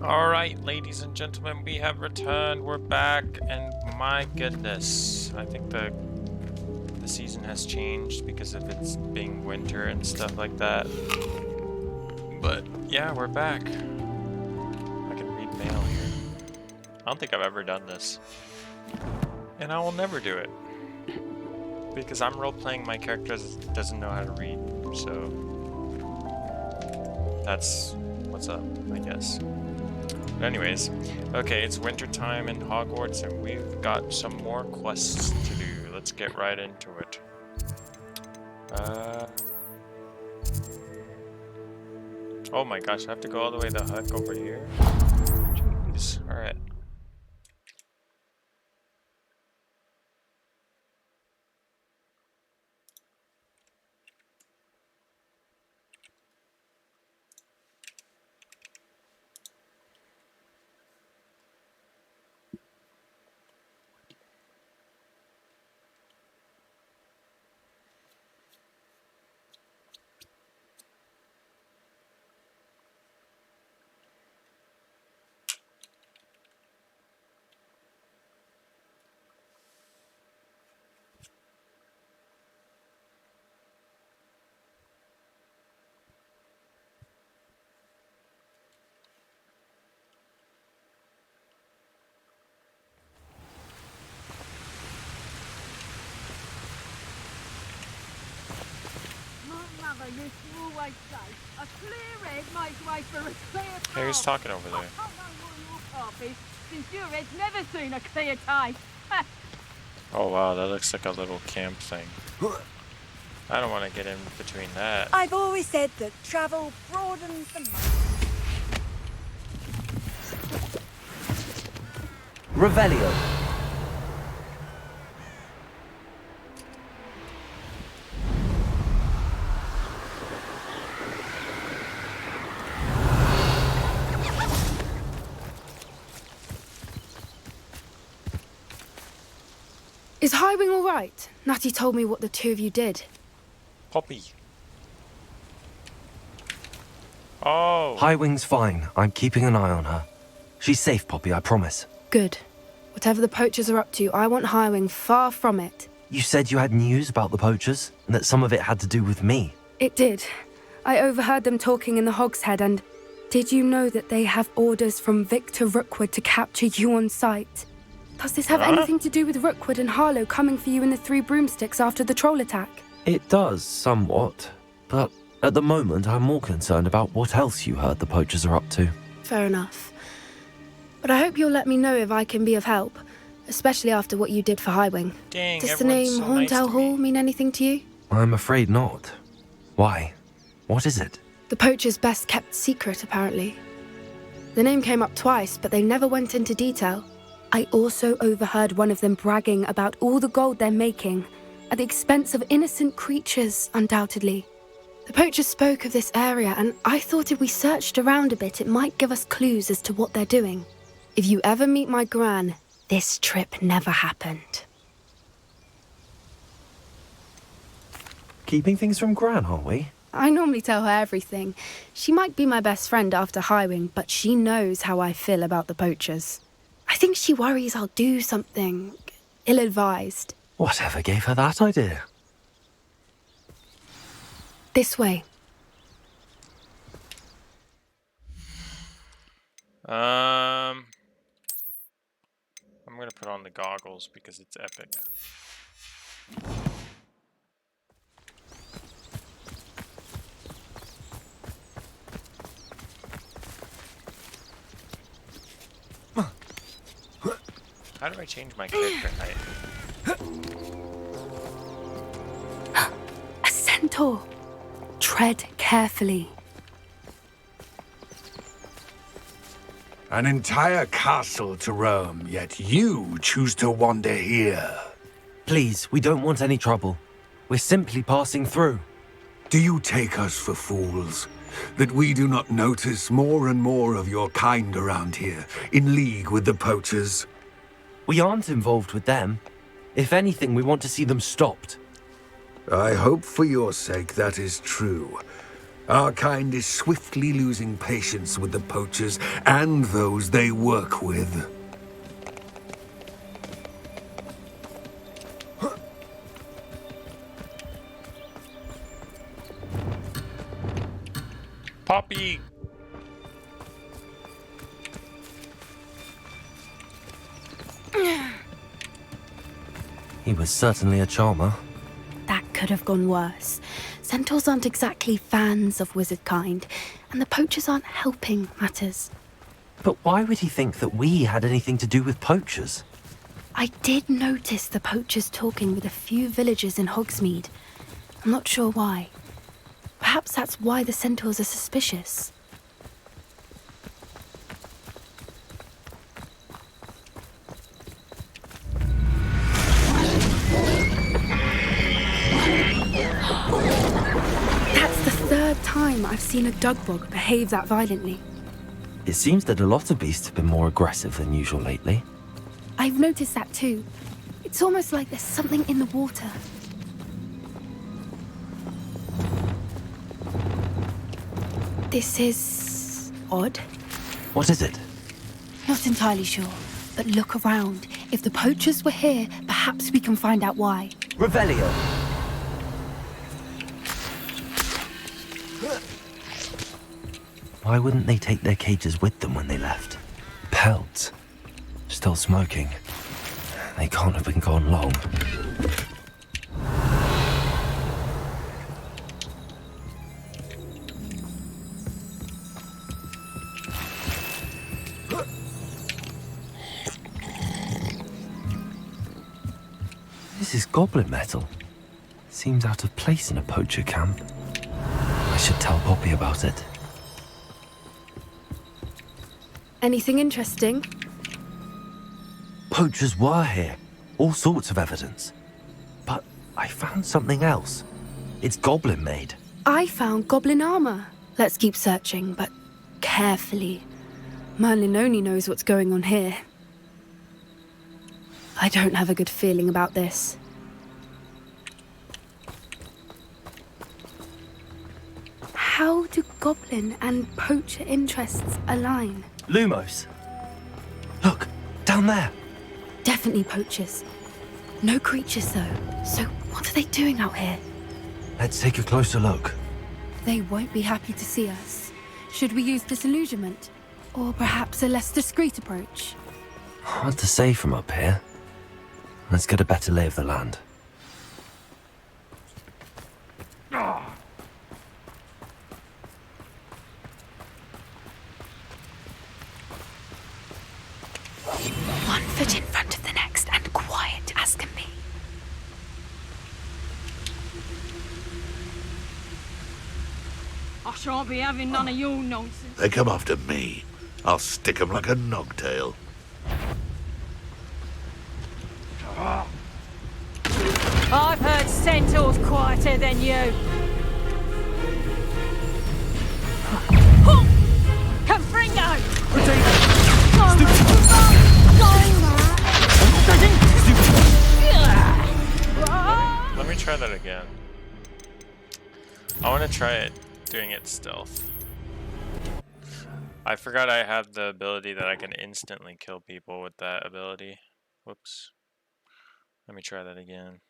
Alright, ladies and gentlemen, we have returned. We're back, and my goodness, I think the season has changed because of it's being winter and stuff like that. But yeah, we're back. I can read mail here. I don't think I've ever done this. And I will never do it. Because I'm role-playing my character doesn't know how to read, so that's what's up, I guess. But anyways, okay, it's winter time in Hogwarts and we've got some more quests to do. Let's get right into it. Oh my gosh, I have to go all the way the heck over here? Jeez, alright. Mother used to always say, a clear head makes way for a clear path. Hey, who's talking over there? I don't know what your path is, since your head's never seen a clear tape. Oh wow, that looks like a little camp thing. I don't want to get in between that. I've always said that travel broadens the mind. Revelio. Is Highwing all right? Natty told me what the two of you did. Poppy. Oh. Highwing's fine. I'm keeping an eye on her. She's safe, Poppy, I promise. Good. Whatever the poachers are up to, I want Highwing far from it. You said you had news about the poachers, and that some of it had to do with me. It did. I overheard them talking in the Hogshead, and did you know that they have orders from Victor Rookwood to capture you on sight? Does this have anything to do with Rookwood and Harlow coming for you in the Three Broomsticks after the troll attack? It does, somewhat. But at the moment, I'm more concerned about what else you heard the poachers are up to. Fair enough. But I hope you'll let me know if I can be of help, especially after what you did for Highwing. Dang, Does the name everyone's so nice Horntail to me. Hall mean anything to you? I'm afraid not. Why? What is it? The poacher's best kept secret, apparently. The name came up twice, but they never went into detail. I also overheard one of them bragging about all the gold they're making, at the expense of innocent creatures, undoubtedly. The poachers spoke of this area, and I thought if we searched around a bit, it might give us clues as to what they're doing. If you ever meet my gran, this trip never happened. Keeping things from Gran, aren't we? I normally tell her everything. She might be my best friend after Highwing, but she knows how I feel about the poachers. I think she worries I'll do something ill-advised. Whatever gave her that idea? This way. I'm gonna put on the goggles because it's epic. How do I change my character height? A centaur. Tread carefully. An entire castle to roam, yet you choose to wander here. Please, we don't want any trouble. We're simply passing through. Do you take us for fools? That we do not notice more and more of your kind around here, in league with the poachers? We aren't involved with them. If anything, we want to see them stopped. I hope for your sake that is true. Our kind is swiftly losing patience with the poachers and those they work with. Poppy! He was certainly a charmer. That could have gone worse. Centaurs aren't exactly fans of wizard kind, and the poachers aren't helping matters. But why would he think that we had anything to do with poachers? I did notice the poachers talking with a few villagers in Hogsmeade. I'm not sure why. Perhaps that's why the centaurs are suspicious. That's the third time I've seen a dugbog behave that violently. It seems that a lot of beasts have been more aggressive than usual lately. I've noticed that too. It's almost like there's something in the water. This is odd. What is it? Not entirely sure, but look around. If the poachers were here, perhaps we can find out why. Revelio! Why wouldn't they take their cages with them when they left? Pelts. Still smoking. They can't have been gone long. This is goblin metal. Seems out of place in a poacher camp. I should tell Poppy about it. Anything interesting? Poachers were here. All sorts of evidence. But I found something else. It's goblin made. I found goblin armor. Let's keep searching, but carefully. Merlin only knows what's going on here. I don't have a good feeling about this. How do goblin and poacher interests align? Lumos! Look, down there! Definitely poachers. No creatures though. So what are they doing out here? Let's take a closer look. They won't be happy to see us. Should we use disillusionment? Or perhaps a less discreet approach? Hard to say from up here. Let's get a better lay of the land. One foot in front of the next and quiet as can be. I shan't be having none of your nonsense. They come after me. I'll stick 'em like a nogtail. I've heard centaurs quieter than you. Confringo! Let me try that again. I want to try it doing it stealth. I forgot I have the ability that I can instantly kill people with that ability. Whoops. Let me try that again.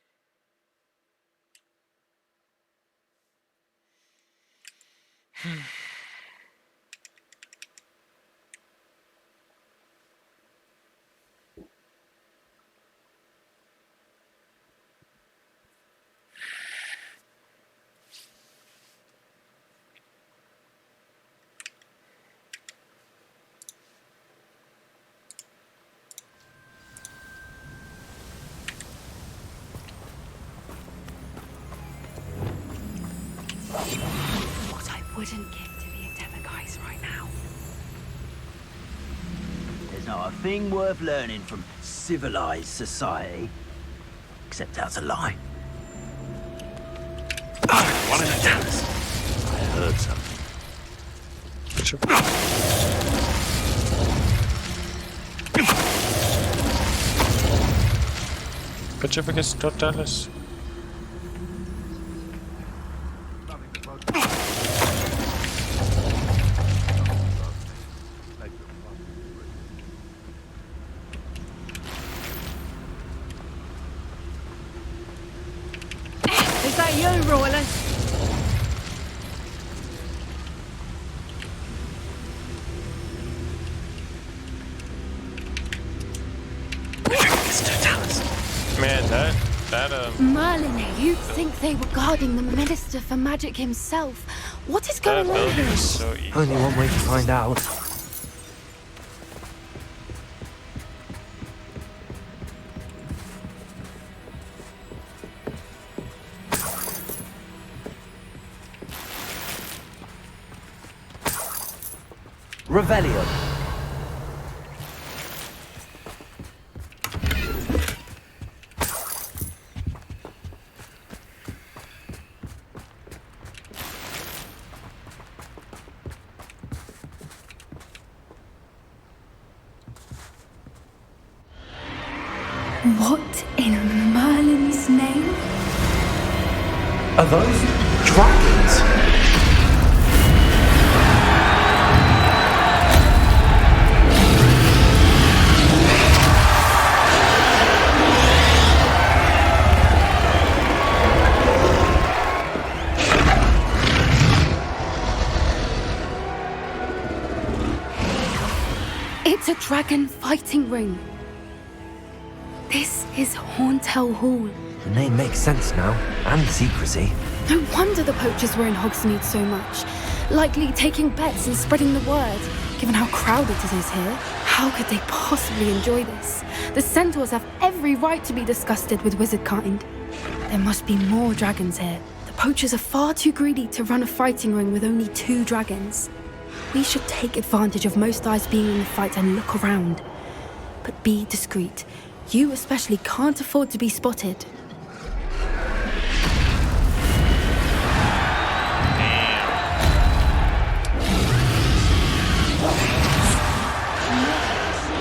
What I wouldn't give to be in Demoguy's right now. There's not a thing worth learning from civilized society, except how to lie. One in the dance. I heard something. Pacificus totalis. Merlin, you'd think they were guarding the Minister for Magic himself. What is going That on building here? is so easy. Only one way to find out. Revelio. What in Merlin's name? Are those dragons? It's a dragon fighting ring. This is Horntail Hall. The name makes sense now, and the secrecy. No wonder the poachers were in Hogsmeade so much. Likely taking bets and spreading the word, given how crowded it is here. How could they possibly enjoy this? The centaurs have every right to be disgusted with wizard kind. There must be more dragons here. The poachers are far too greedy to run a fighting ring with only 2 dragons. We should take advantage of most eyes being in the fight and look around. But be discreet. You especially can't afford to be spotted.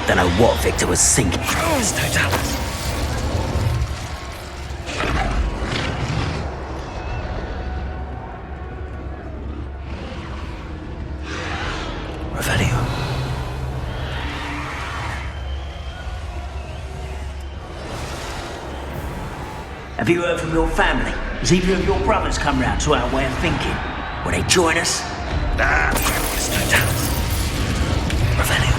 Don't know what Victor was thinking. Stay down. Revelio. Have you heard from your family? Has either of your brothers come round to our way of thinking? Will they join us? Nah, stay down. Revelio.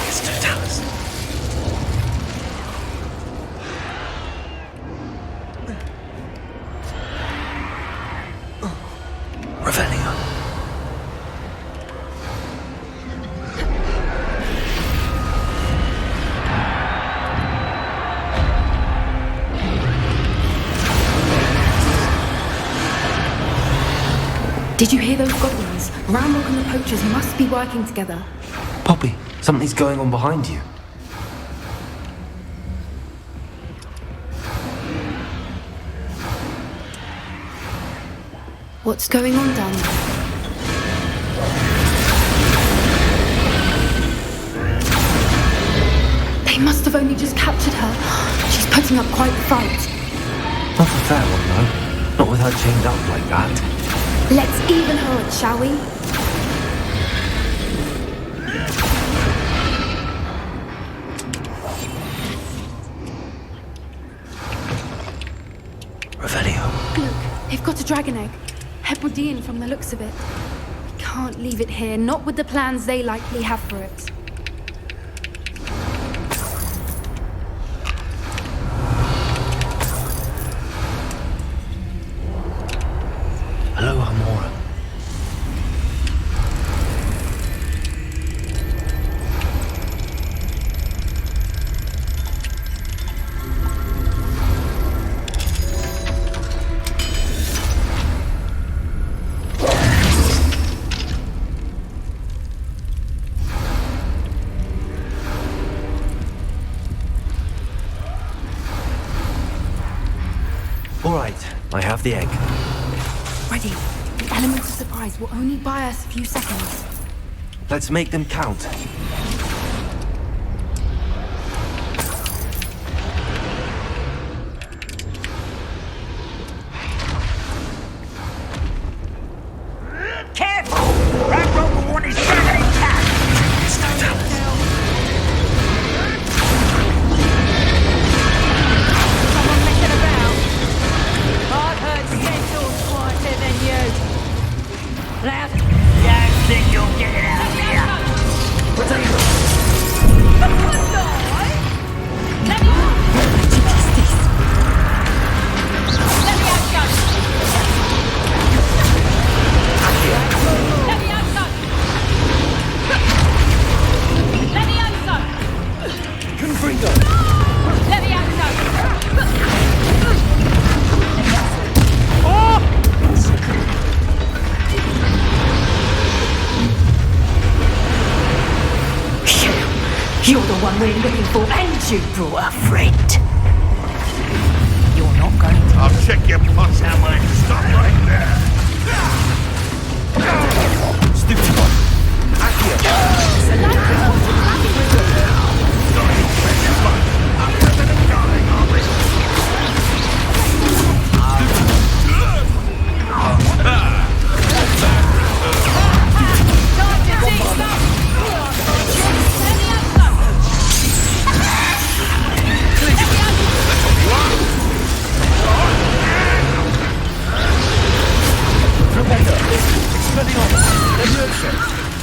Stay down. Revelio. Did you hear those goblins? Ramrock and the poachers must be working together. Poppy, something's going on behind you. What's going on down there? They must have only just captured her. She's putting up quite the fight. Not a fair one, though. Not with her chained up like that. Let's even her up, shall we? Revelio. Look, they've got a dragon egg. Hebridean from the looks of it. We can't leave it here, not with the plans they likely have for it. Hello, Amora. All right, I have the egg. Ready. The element of surprise will only buy us a few seconds. Let's make them count. Careful! Ramrock will want his dragon intact! Stay down. Someone messing about? I've heard centaurs quieter than you. Loud. Don't think you'll You're the one we're looking for, and you brought a friend. You're not going to... I'll check your pots how mine. Stop right there. Stupid one.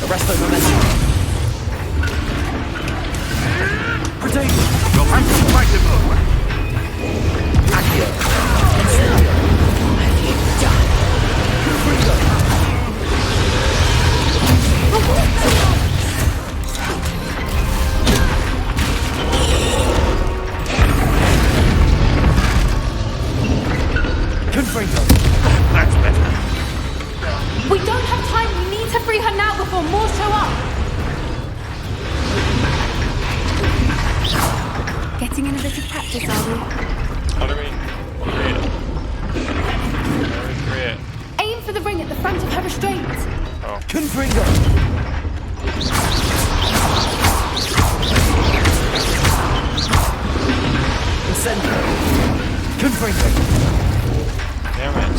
Arresto momentum. Protect. Your hands are fightable. Accio. Incendio. Done. Confringo. That's better. We don't have time. We need to free her now before more show up. Getting in a bit of practice, are we? How do we create it? How do we create it? Aim for the ring at the front of her restraint. Oh. Confringo. Incendio. Confringo. Damn it.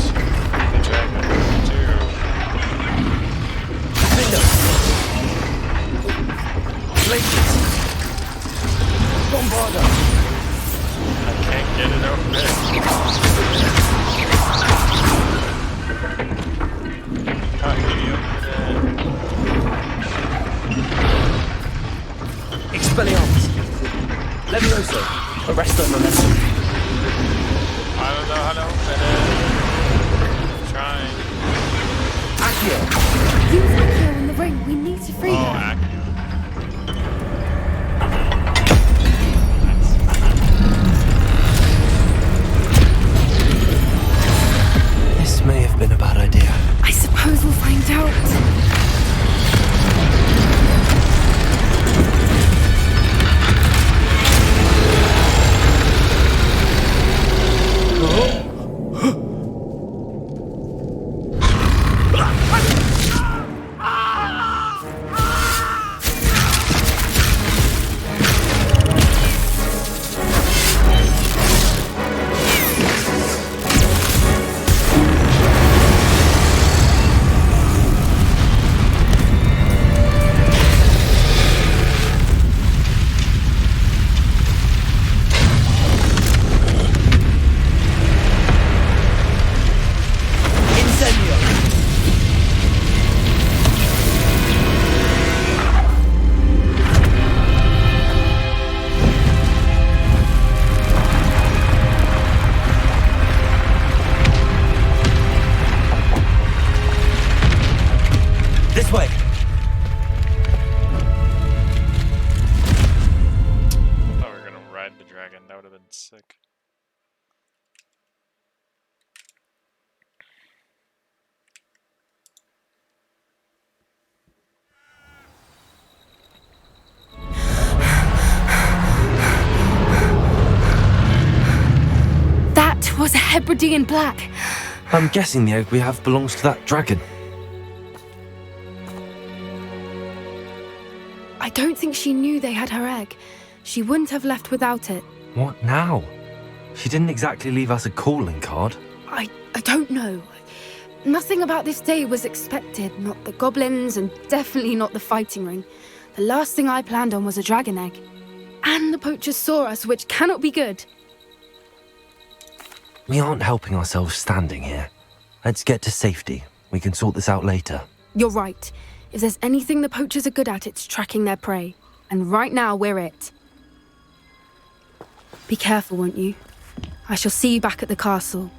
The dragon. Two. Window. Flames. Bombardo. I can't get it open. Can't really open it. Expelliarmus. Levioso. Arresto momentum. I don't know how to open it. Trying. Accio. Use Accio in the ring. We need to free Oh, her. Accio. This may have been a bad idea. I suppose we'll find out. This way. I thought we were gonna ride the dragon. That would have been sick. That was a Hebridean black. I'm guessing the egg we have belongs to that dragon. I don't think she knew they had her egg. She wouldn't have left without it. What now? She didn't exactly leave us a calling card. I don't know. Nothing about this day was expected. Not the goblins, and definitely not the fighting ring. The last thing I planned on was a dragon egg. And the poachers saw us, which cannot be good. We aren't helping ourselves standing here. Let's get to safety. We can sort this out later. You're right. If there's anything the poachers are good at, it's tracking their prey. And right now, we're it. Be careful, won't you? I shall see you back at the castle.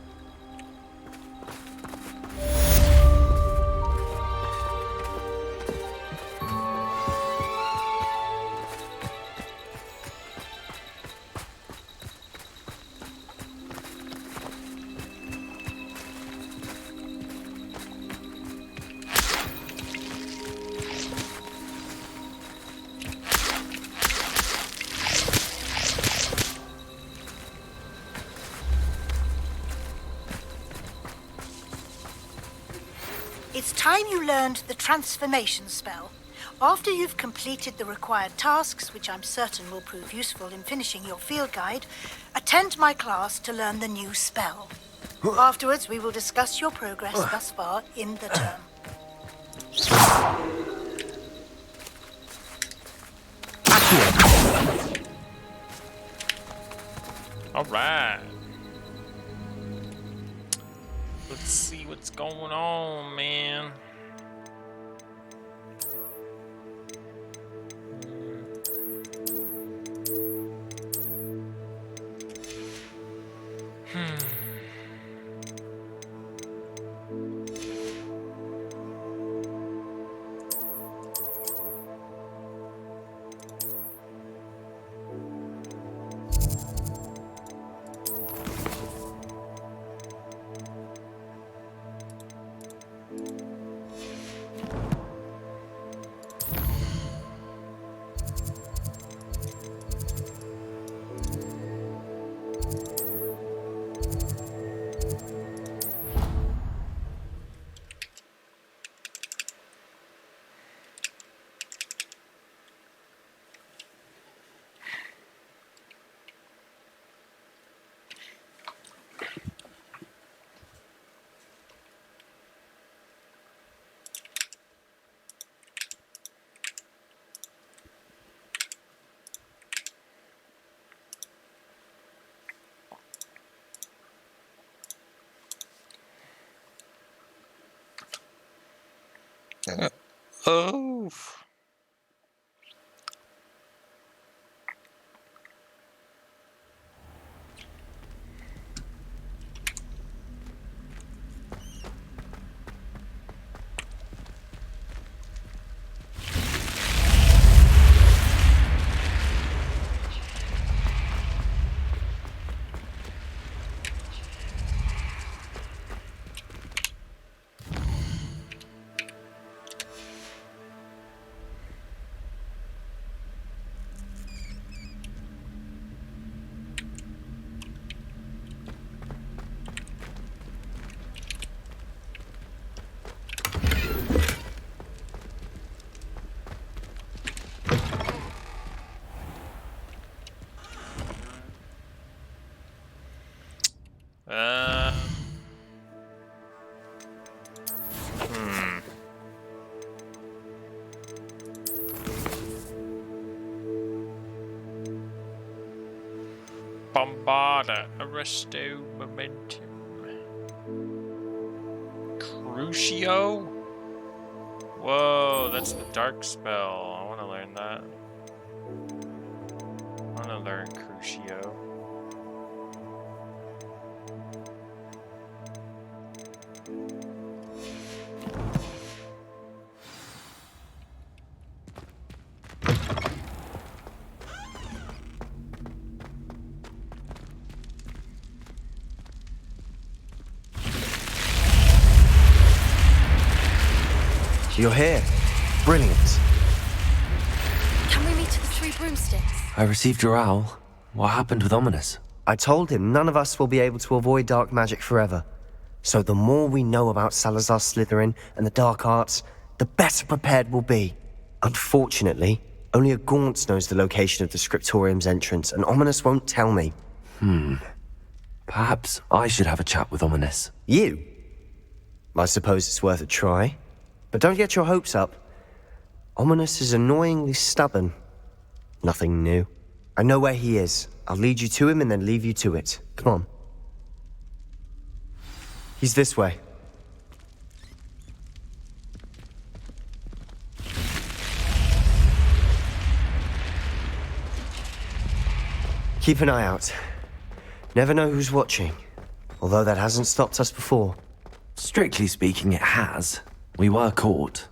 It's time you learned the transformation spell. After you've completed the required tasks, which I'm certain will prove useful in finishing your field guide, attend my class to learn the new spell. Afterwards, we will discuss your progress thus far in the term. All right. Let's see what's going on, man. Oh. Bombarda, Arresto, Momentum, Crucio? Whoa, that's the dark spell. I want to learn that. I want to learn Crucio. You're here. Brilliant. Can we meet at the Three Broomsticks? I received your owl. What happened with Ominous? I told him none of us will be able to avoid dark magic forever. So the more we know about Salazar Slytherin and the dark arts, the better prepared we'll be. Unfortunately, only a Gaunt knows the location of the Scriptorium's entrance, and Ominous won't tell me. Perhaps I should have a chat with Ominous. You? I suppose it's worth a try. But don't get your hopes up. Ominous is annoyingly stubborn. Nothing new. I know where he is. I'll lead you to him and then leave you to it. Come on. He's this way. Keep an eye out. Never know who's watching. Although that hasn't stopped us before. Strictly speaking, it has. We were caught.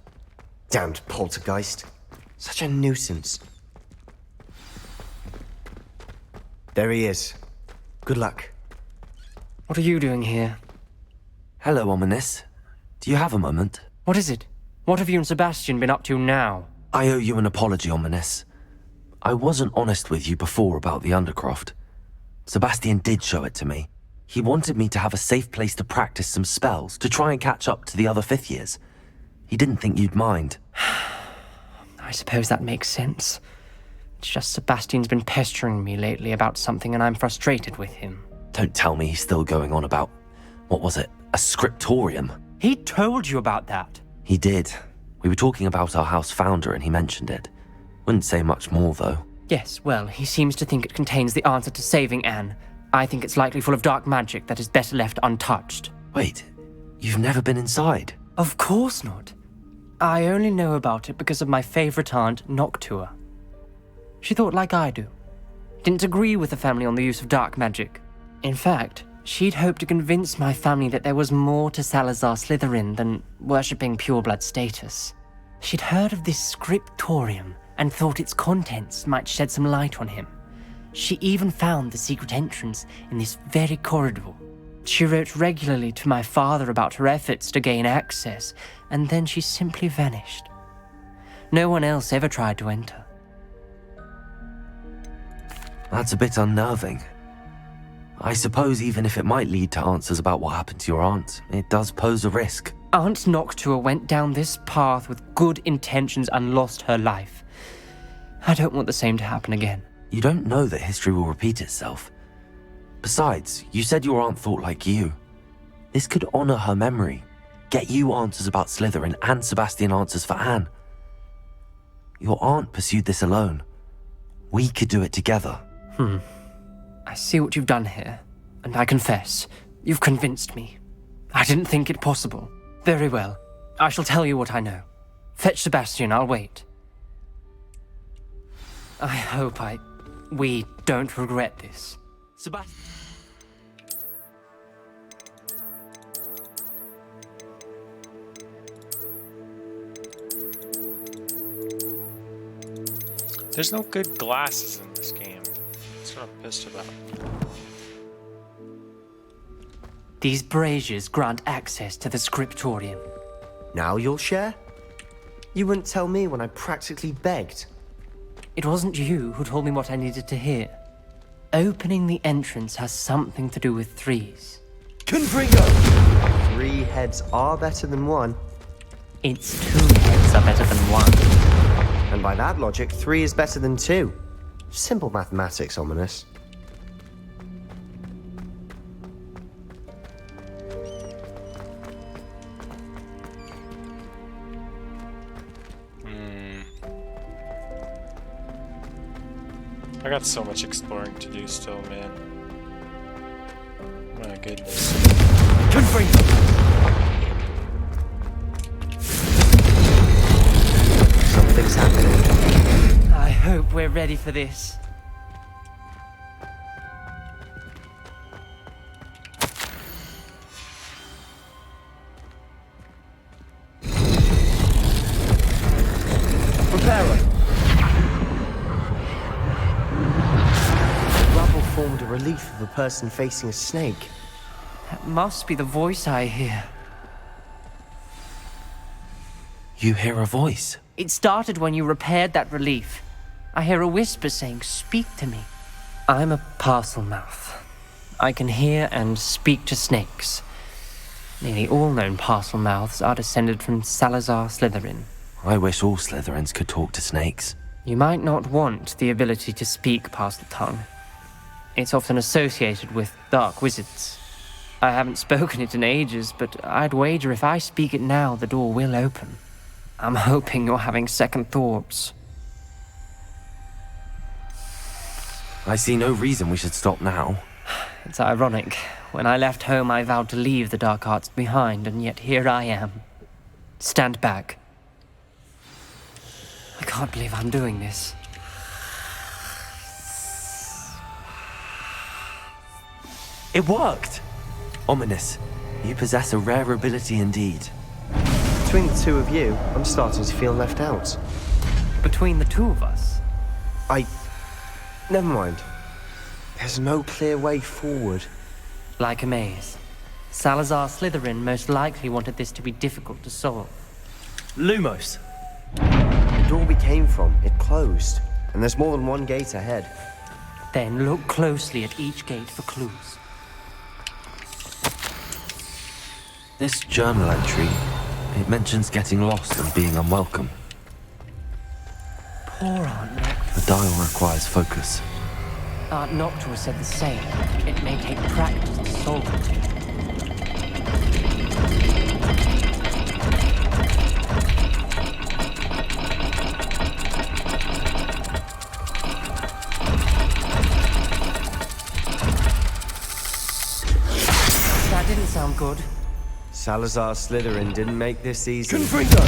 Damned poltergeist. Such a nuisance. There he is. Good luck. What are you doing here? Hello, Ominous. Do you have a moment? What is it? What have you and Sebastian been up to now? I owe you an apology, Ominous. I wasn't honest with you before about the Undercroft. Sebastian did show it to me. He wanted me to have a safe place to practice some spells, to try and catch up to the other 5th years. He didn't think you'd mind. I suppose that makes sense. It's just Sebastian's been pestering me lately about something and I'm frustrated with him. Don't tell me he's still going on about, what was it, a scriptorium? He told you about that. He did. We were talking about our house founder and he mentioned it. Wouldn't say much more, though. Yes, well, he seems to think it contains the answer to saving Anne. I think it's likely full of dark magic that is better left untouched. Wait, you've never been inside? Of course not. I only know about it because of my favorite aunt, Noctua. She thought like I do. Didn't agree with the family on the use of dark magic. In fact, she'd hoped to convince my family that there was more to Salazar Slytherin than worshipping pureblood status. She'd heard of this scriptorium and thought its contents might shed some light on him. She even found the secret entrance in this very corridor. She wrote regularly to my father about her efforts to gain access, and then she simply vanished. No one else ever tried to enter. That's a bit unnerving. I suppose even if it might lead to answers about what happened to your aunt, it does pose a risk. Aunt Noctua went down this path with good intentions and lost her life. I don't want the same to happen again. You don't know that history will repeat itself. Besides, you said your aunt thought like you. This could honor her memory, get you answers about Slytherin and Sebastian answers for Anne. Your aunt pursued this alone. We could do it together. I see what you've done here, and I confess, you've convinced me. I didn't think it possible. Very well. I shall tell you what I know. Fetch Sebastian, I'll wait. I hope we don't regret this. Sebastian. There's no good glasses in this game. That's what I'm pissed about. These braziers grant access to the scriptorium. Now you'll share? You wouldn't tell me when I practically begged. It wasn't you who told me what I needed to hear. Opening the entrance has something to do with threes. Confringo! 3 heads are better than 1. It's 2 heads are better than 1. And by that logic, 3 is better than 2. Simple mathematics, ominous. I got so much exploring to do still, man. My goodness. Something's happening. I hope we're ready for this. Prepare. Rubble formed a relief of a person facing a snake. That must be the voice I hear. You hear a voice? It started when you repaired that relief. I hear a whisper saying, "Speak to me." I'm a parcel mouth. I can hear and speak to snakes. Nearly all known parcel mouths are descended from Salazar Slytherin. I wish all Slytherins could talk to snakes. You might not want the ability to speak parcel tongue. It's often associated with dark wizards. I haven't spoken it in ages, but I'd wager if I speak it now, the door will open. I'm hoping you're having second thoughts. I see no reason we should stop now. It's ironic. When I left home, I vowed to leave the dark arts behind, and yet here I am. Stand back. I can't believe I'm doing this. It worked! Ominous, you possess a rare ability indeed. Between the two of you, I'm starting to feel left out. Between the two of us? Never mind. There's no clear way forward. Like a maze. Salazar Slytherin most likely wanted this to be difficult to solve. Lumos! The door we came from, it closed. And there's more than one gate ahead. Then look closely at each gate for clues. This journal entry, It mentions getting lost and being unwelcome. Poor Aunt Noctua. The dial requires focus. Aunt Noctua said the same. It may take practice to solve it. That didn't sound good. Salazar Slytherin didn't make this easy. Confringo!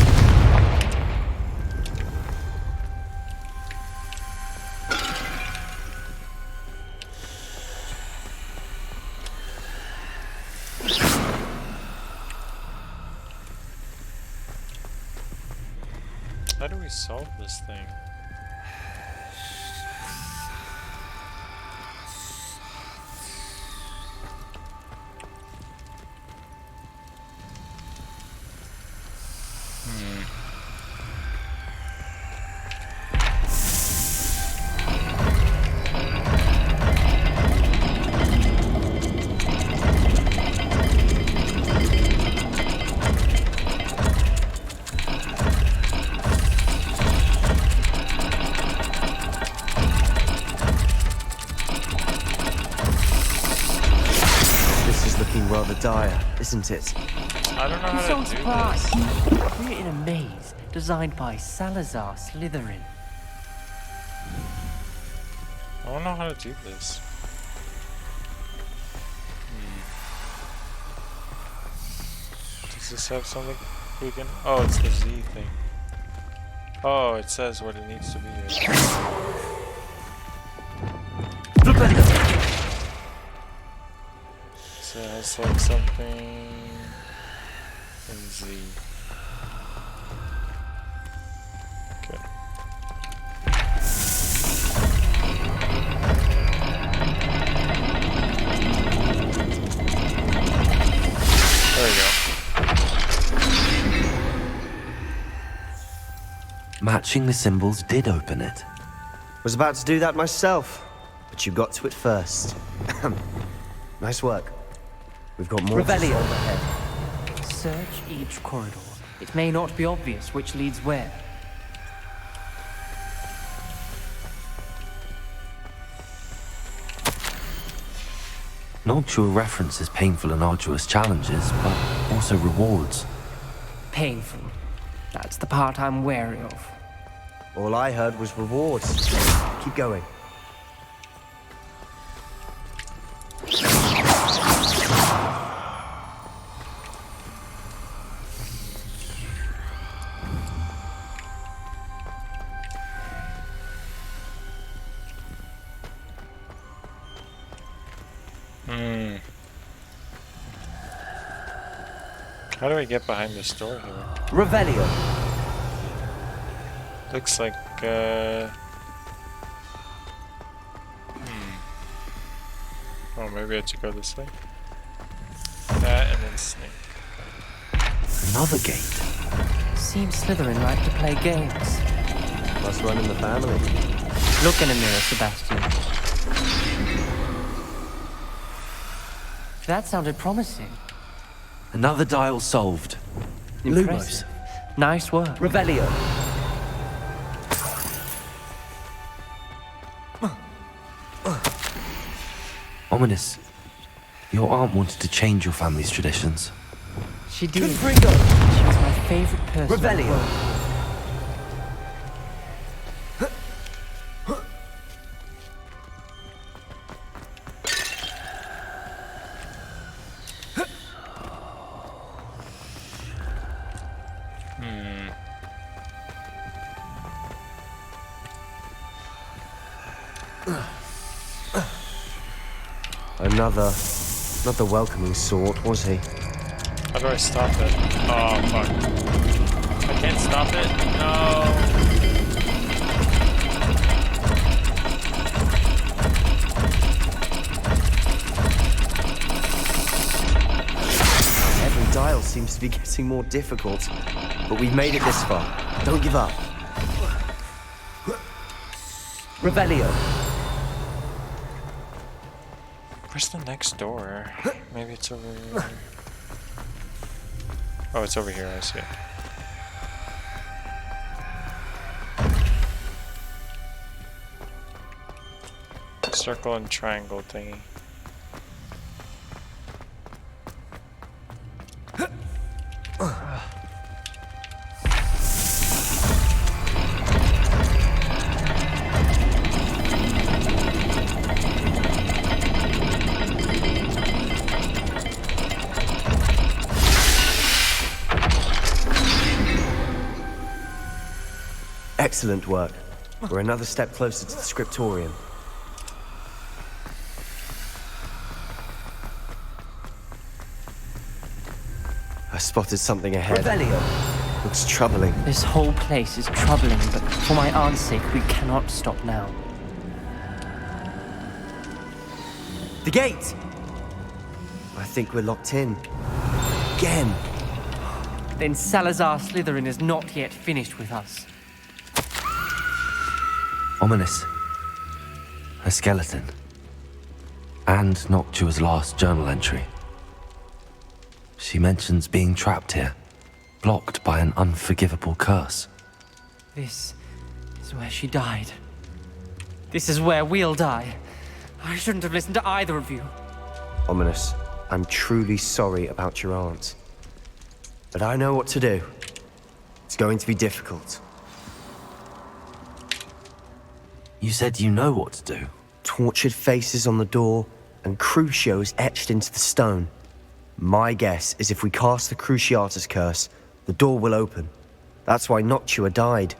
How do we solve this thing? Rather dire, isn't it? I don't know I'm how so to do surprised. this. We're in a maze designed by Salazar Slytherin. I don't know how to do this. Does this have something we can... Oh, it's the Z thing. Oh, it says what it needs to be. So it has like something in Z. Okay. There we go. Matching the symbols did open it. Was about to do that myself, but you got to it first. Nice work. We've got more Revelio. to solve ahead. Search each corridor. It may not be obvious which leads where. Noctua references painful and arduous challenges, but also rewards. Painful. That's the part I'm wary of. All I heard was rewards. Keep going. How do I get behind this door here? Revelio. Looks like, Oh, maybe I should go this way. That and then sneak. Another gate. Seems Slytherin like to play games. Must run in the family. Look in a mirror, Sebastian. That sounded promising. Another dial solved. Impressive. Nice work. Revelio. Ominous. Your aunt wanted to change your family's traditions. She did. She was my favorite person. Revelio. Another welcoming sort, was he? How do I stop it? Oh, fuck. I can't stop it? No. Every dial seems to be getting more difficult, but we've made it this far. Don't give up. Revelio. Where's the next door? Maybe it's over here. Oh, it's over here, I see it. Circle and triangle thingy. Excellent work. We're another step closer to the scriptorium. I spotted something ahead. Revelio! Looks troubling. This whole place is troubling, but for my aunt's sake, we cannot stop now. The gate! I think we're locked in. Again. Then Salazar Slytherin is not yet finished with us. Ominous. A skeleton. And Noctua's last journal entry. She mentions being trapped here, blocked by an unforgivable curse. This is where she died. This is where we'll die. I shouldn't have listened to either of you. Ominous, I'm truly sorry about your aunt. But I know what to do. It's going to be difficult. You said you know what to do. Tortured faces on the door, and Crucio is etched into the stone. My guess is if we cast the Cruciatus curse, the door will open. That's why Noctua died.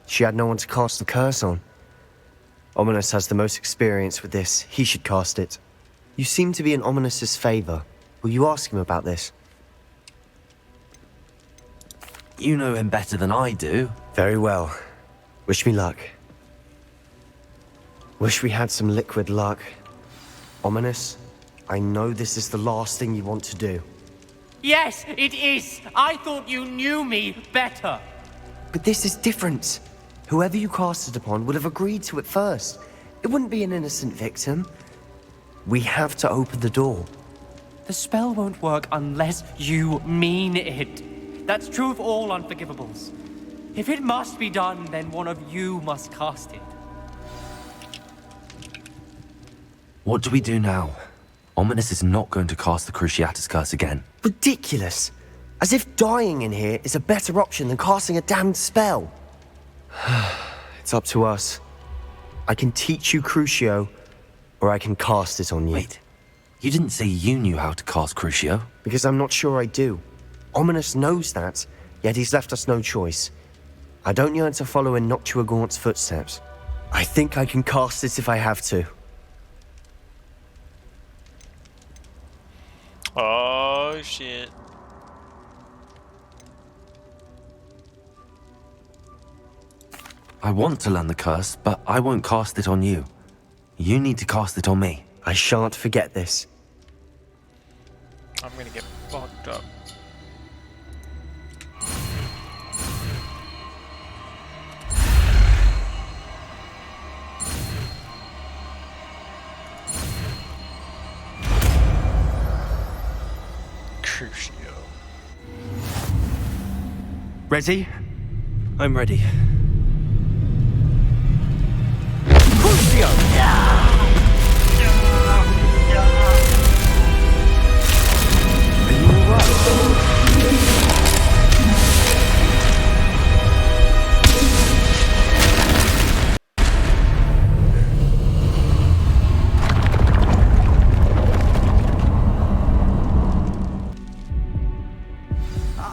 She had no one to cast the curse on. Ominous has the most experience with this. He should cast it. You seem to be in Ominous's favor. Will you ask him about this? You know him better than I do. Very well. Wish me luck. Wish we had some liquid luck. Ominous, I know this is the last thing you want to do. Yes, it is! I thought you knew me better! But this is different. Whoever you cast it upon would have agreed to it first. It wouldn't be an innocent victim. We have to open the door. The spell won't work unless you mean it. That's true of all unforgivables. If it must be done, then one of you must cast it. What do we do now? Ominous is not going to cast the Cruciatus curse again. Ridiculous. As if dying in here is a better option than casting a damned spell. It's up to us. I can teach you Crucio, or I can cast it on you. Wait, you didn't say you knew how to cast Crucio? Because I'm not sure I do. Ominous knows that, yet he's left us no choice. I don't yearn to follow in Noctua Gaunt's footsteps. I think I can cast it if I have to. Oh, shit. I want to learn the curse, but I won't cast it on you. You need to cast it on me. I shan't forget this. I'm gonna get fucked up. Crucio. Ready? I'm ready. Crucio!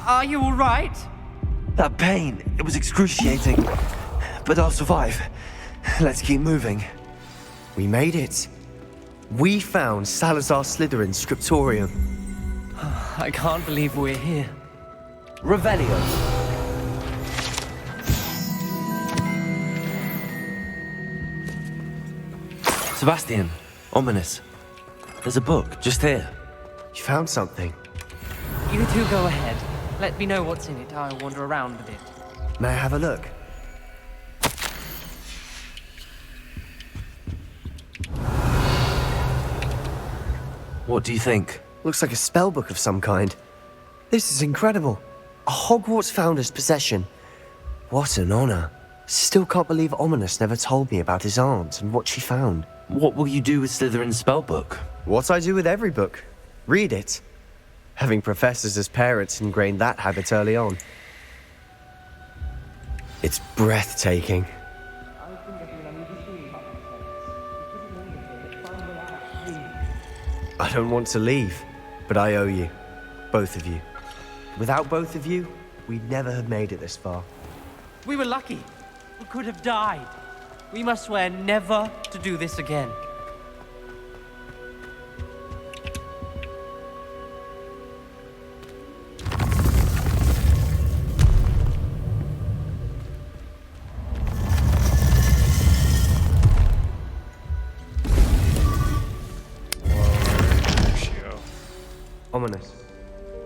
Are you alright? Are you all right? That pain, it was excruciating. But I'll survive. Let's keep moving. We made it. We found Salazar Slytherin's scriptorium. I can't believe we're here. Revelio. Sebastian, Ominous. There's a book, just here. You found something. You two go ahead. Let me know what's in it. I'll wander around a bit. May I have a look? What do you think? Looks like a spell book of some kind. This is incredible. A Hogwarts founder's possession. What an honor. Still can't believe Ominous never told me about his aunt and what she found. What will you do with Slytherin's spellbook? What I do with every book. Read it. Having professors as parents ingrained that habit early on. It's breathtaking. I don't want to leave, but I owe you. Both of you. Without both of you, we'd never have made it this far. We were lucky. We could have died. We must swear never to do this again. Ominous.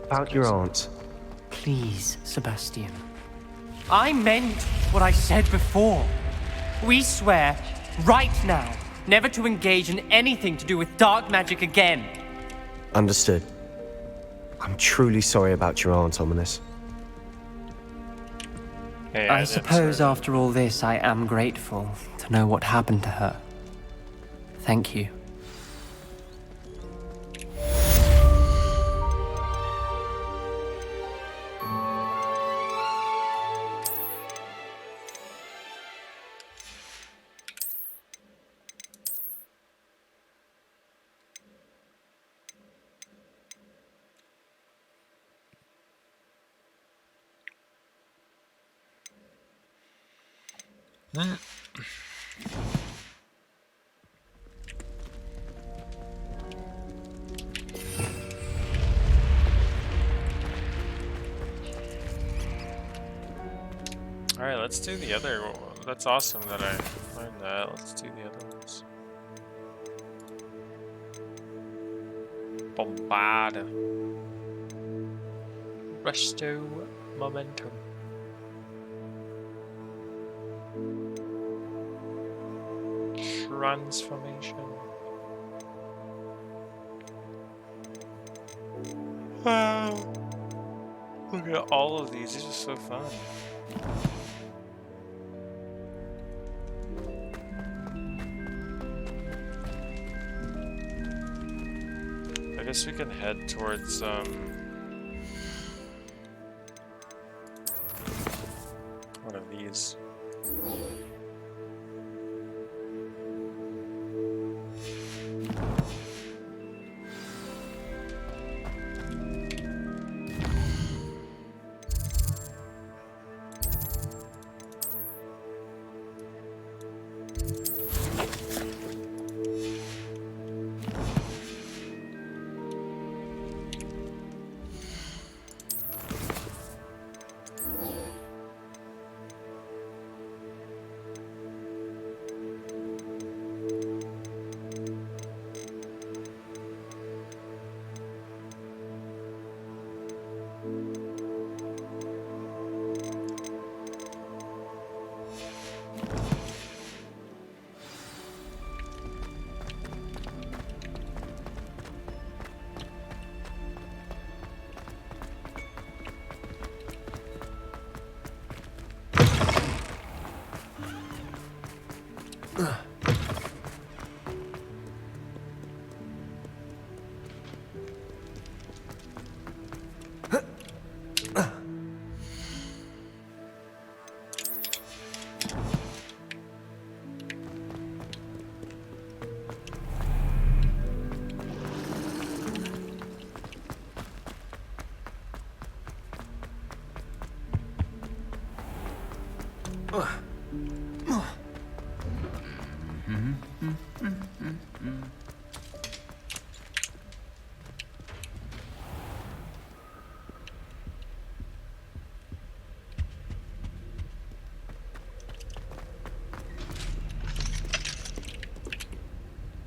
About your aunt. Please, Sebastian. I meant what I said before. We swear, right now, never to engage in anything to do with dark magic again. Understood. I'm truly sorry about your aunt, Ominous. Hey, I suppose after all this, I am grateful to know what happened to her. Thank you. Alright, let's do the other one. That's awesome that I find that. Let's do the other ones. Bombard. Resto Momentum. Transformation. Wow. Look at all of these. These are so fun. I guess we can head towards one of these.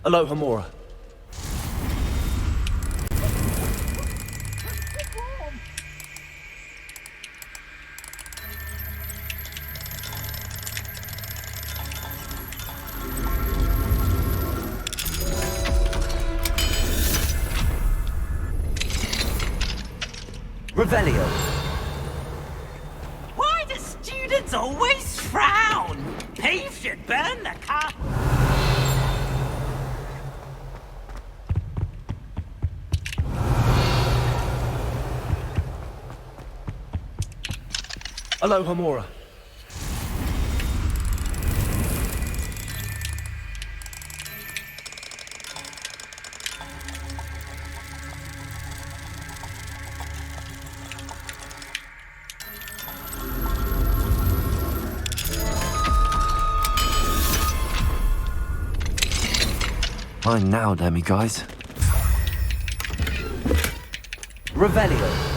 Aloha, Mora. Revelio. Kids always frown. Peeves should burn the car. Hello, Hamora. Mine now, demiguise. Revelio.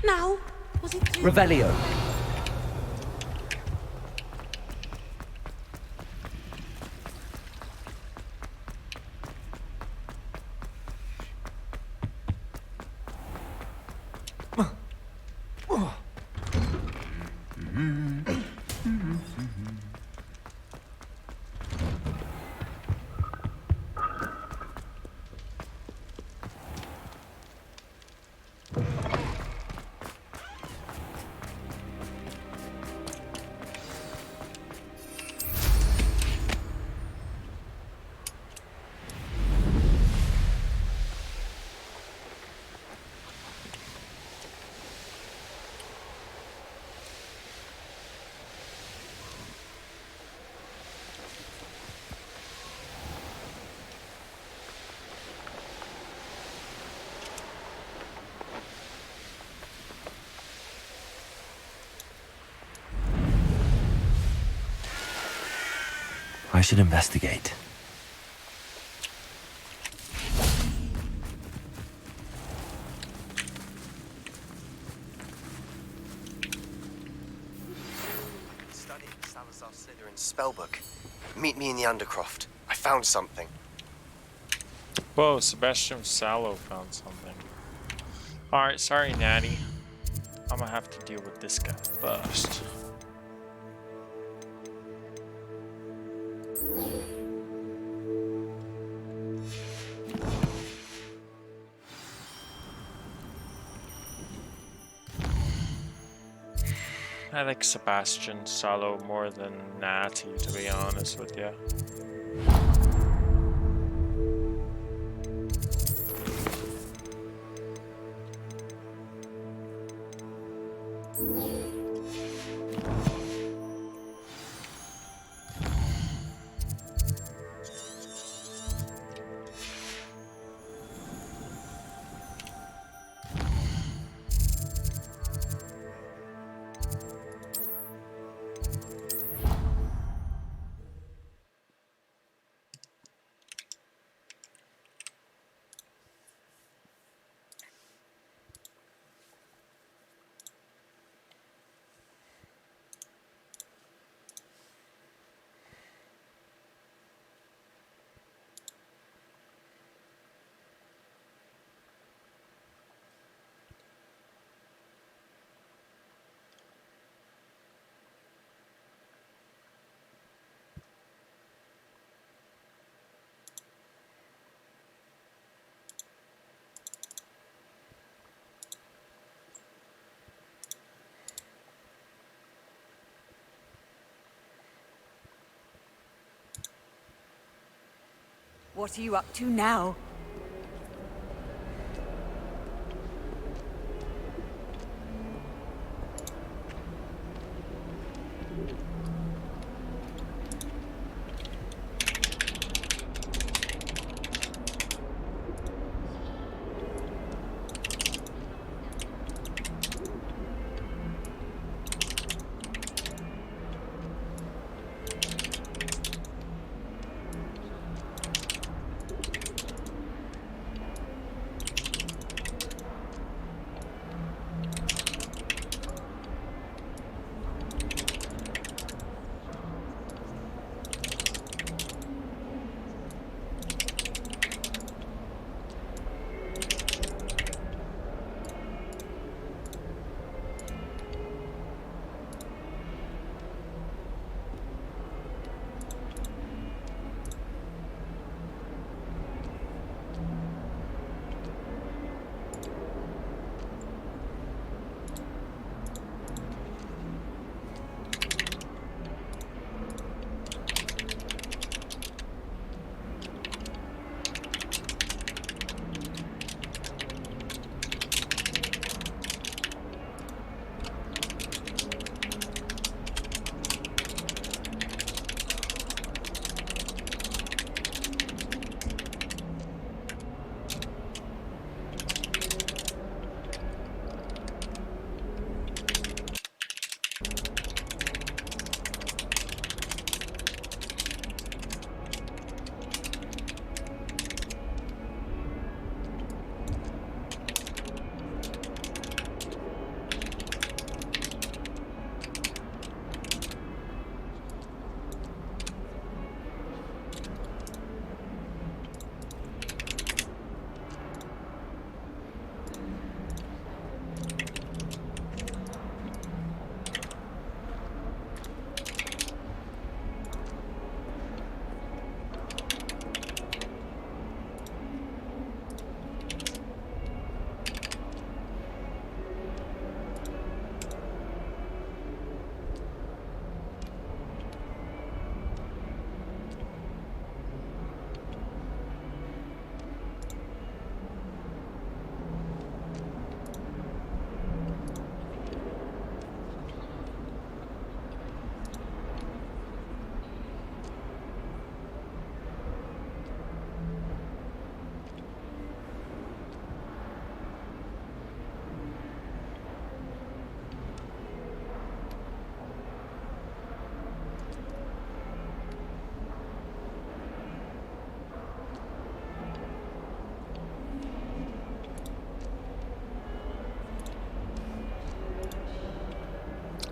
Now, was it too... Revelio. I should investigate. Studying Salazar Slytherin's spellbook. Meet me in the Undercroft. I found something. Whoa, Sebastian Sallow found something. Alright, sorry, Natty. I'm gonna have to deal with this guy first. I like Sebastian Sallow more than Natty, to be honest with you. What are you up to now?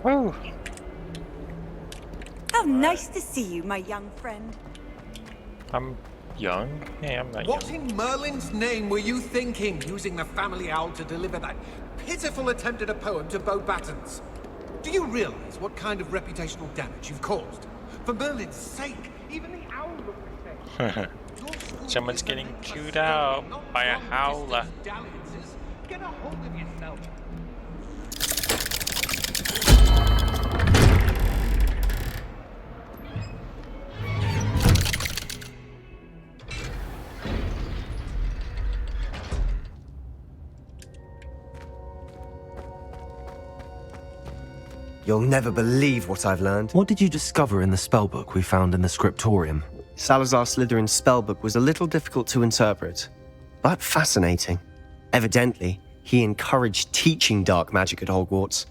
Woo! How nice to see you, my young friend. I'm young. Hey, I'm not What young. in Merlin's name were you thinking, using the family owl to deliver that pitiful attempt at a poem to Beau Battens? Do you realize what kind of reputational damage you've caused? For Merlin's sake, even the owl looked the same. Someone's getting chewed out by a howler. Get a hold of yourself. You'll never believe what I've learned. What did you discover in the spellbook we found in the scriptorium? Salazar Slytherin's spellbook was a little difficult to interpret, but fascinating. Evidently, he encouraged teaching dark magic at Hogwarts.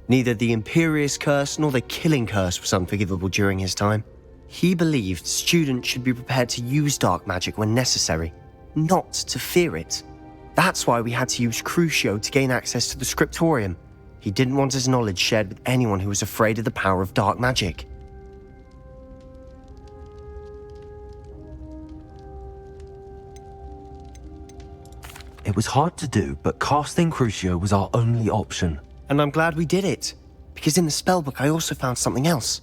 Neither the Imperious Curse nor the Killing Curse was unforgivable during his time. He believed students should be prepared to use dark magic when necessary, not to fear it. That's why we had to use Crucio to gain access to the scriptorium. He didn't want his knowledge shared with anyone who was afraid of the power of dark magic. It was hard to do, but casting Crucio was our only option. And I'm glad we did it, because in the spellbook I also found something else.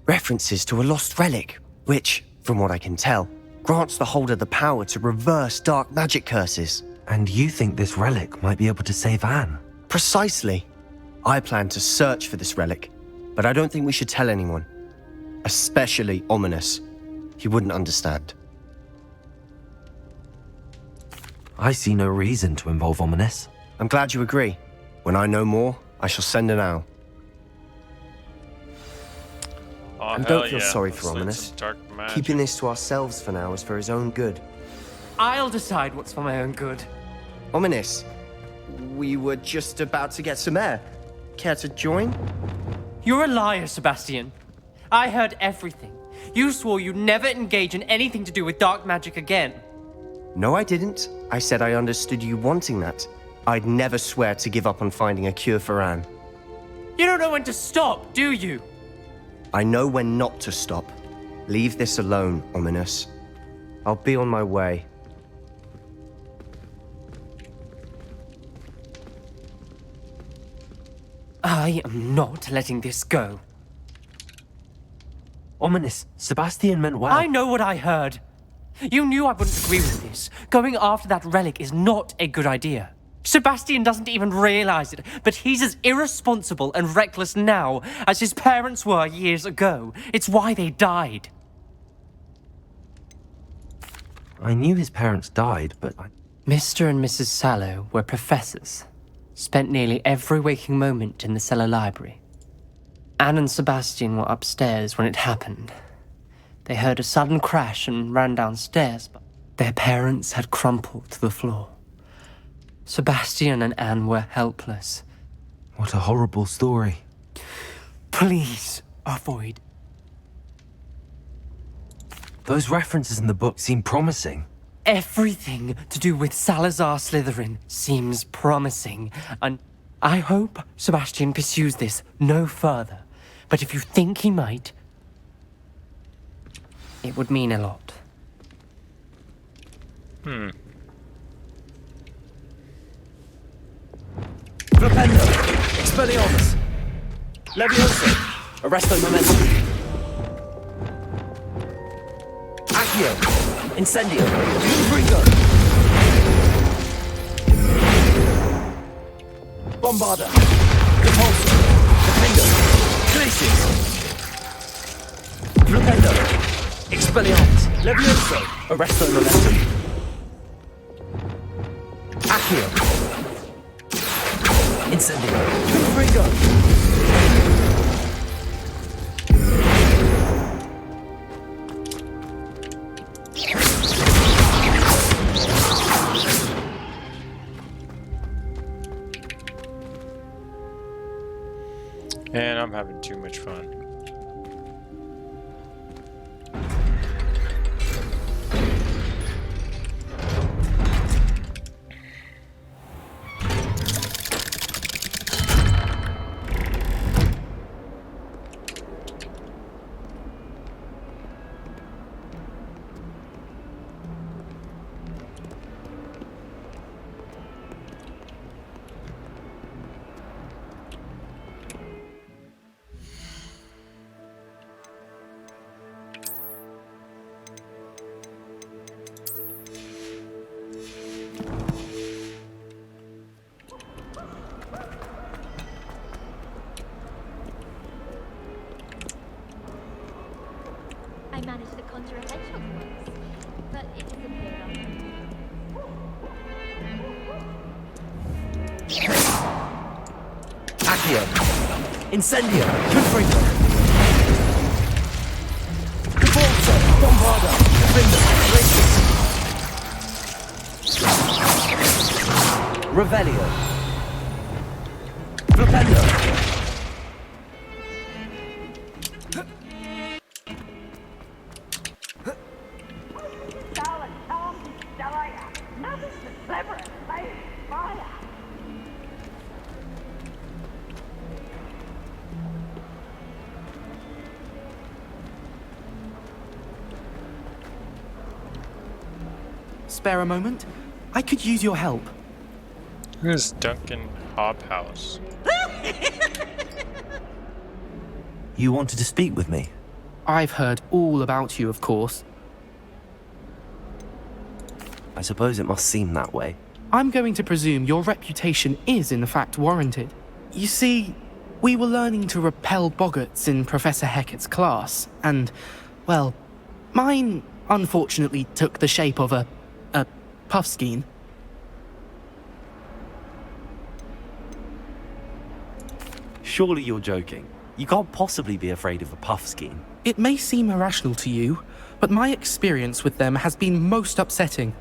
References to a lost relic, which, from what I can tell, grants the holder the power to reverse dark magic curses. And you think this relic might be able to save Anne? Precisely. I plan to search for this relic, but I don't think we should tell anyone. Especially Ominous. He wouldn't understand. I see no reason to involve Ominous. I'm glad you agree. When I know more, I shall send an owl. Oh, And hell don't feel yeah. sorry Let's for let Ominous. some dark magic. Keeping this to ourselves for now is for his own good. I'll decide what's for my own good. Ominous, we were just about to get some air. Care to join? You're a liar, Sebastian. I heard everything. You swore you'd never engage in anything to do with dark magic again. No, I didn't. I said I understood you wanting that. I'd never swear to give up on finding a cure for Anne. You don't know when to stop, do you? I know when not to stop. Leave this alone, Ominous. I'll be on my way. I am not letting this go. Ominous, Sebastian meant well. I know what I heard. You knew I wouldn't agree with this. Going after that relic is not a good idea. Sebastian doesn't even realize it, but he's as irresponsible and reckless now as his parents were years ago. It's why they died. I knew his parents died, but Mr. and Mrs. Sallow were professors. Spent nearly every waking moment in the cellar library. Anne and Sebastian were upstairs when it happened. They heard a sudden crash and ran downstairs, but their parents had crumpled to the floor. Sebastian and Anne were helpless. What a horrible story. Please avoid. Those references in the book seem promising. Everything to do with Salazar Slytherin seems promising, and I hope Sebastian pursues this no further. But if you think he might, it would mean a lot. Flipendo! Expelliarmus! Levioso! Arresto Momentum! Accio! Incendio! Confringo! Bombarda! Repulsor! Defendo! Glacius! Flipendo! Expelliarmus! Levioso! Arresto Momentum! Accio! Incendio! Confringo! And I'm having too much fun. what your headshot was. But it disappeared on me. Accio. Incendio. Confringo. Repulsor. Bombarda. Defender. Gracious. Revelio. Flipendo. Spare a moment? I could use your help. Who's Duncan Hobhouse? You wanted to speak with me? I've heard all about you, of course. I suppose it must seem that way. I'm going to presume your reputation is in fact warranted. You see, we were learning to repel boggarts in Professor Hecat's class, and, well, mine unfortunately took the shape of a puffskein. Surely you're joking. You can't possibly be afraid of a puffskein. It may seem irrational to you, but my experience with them has been most upsetting.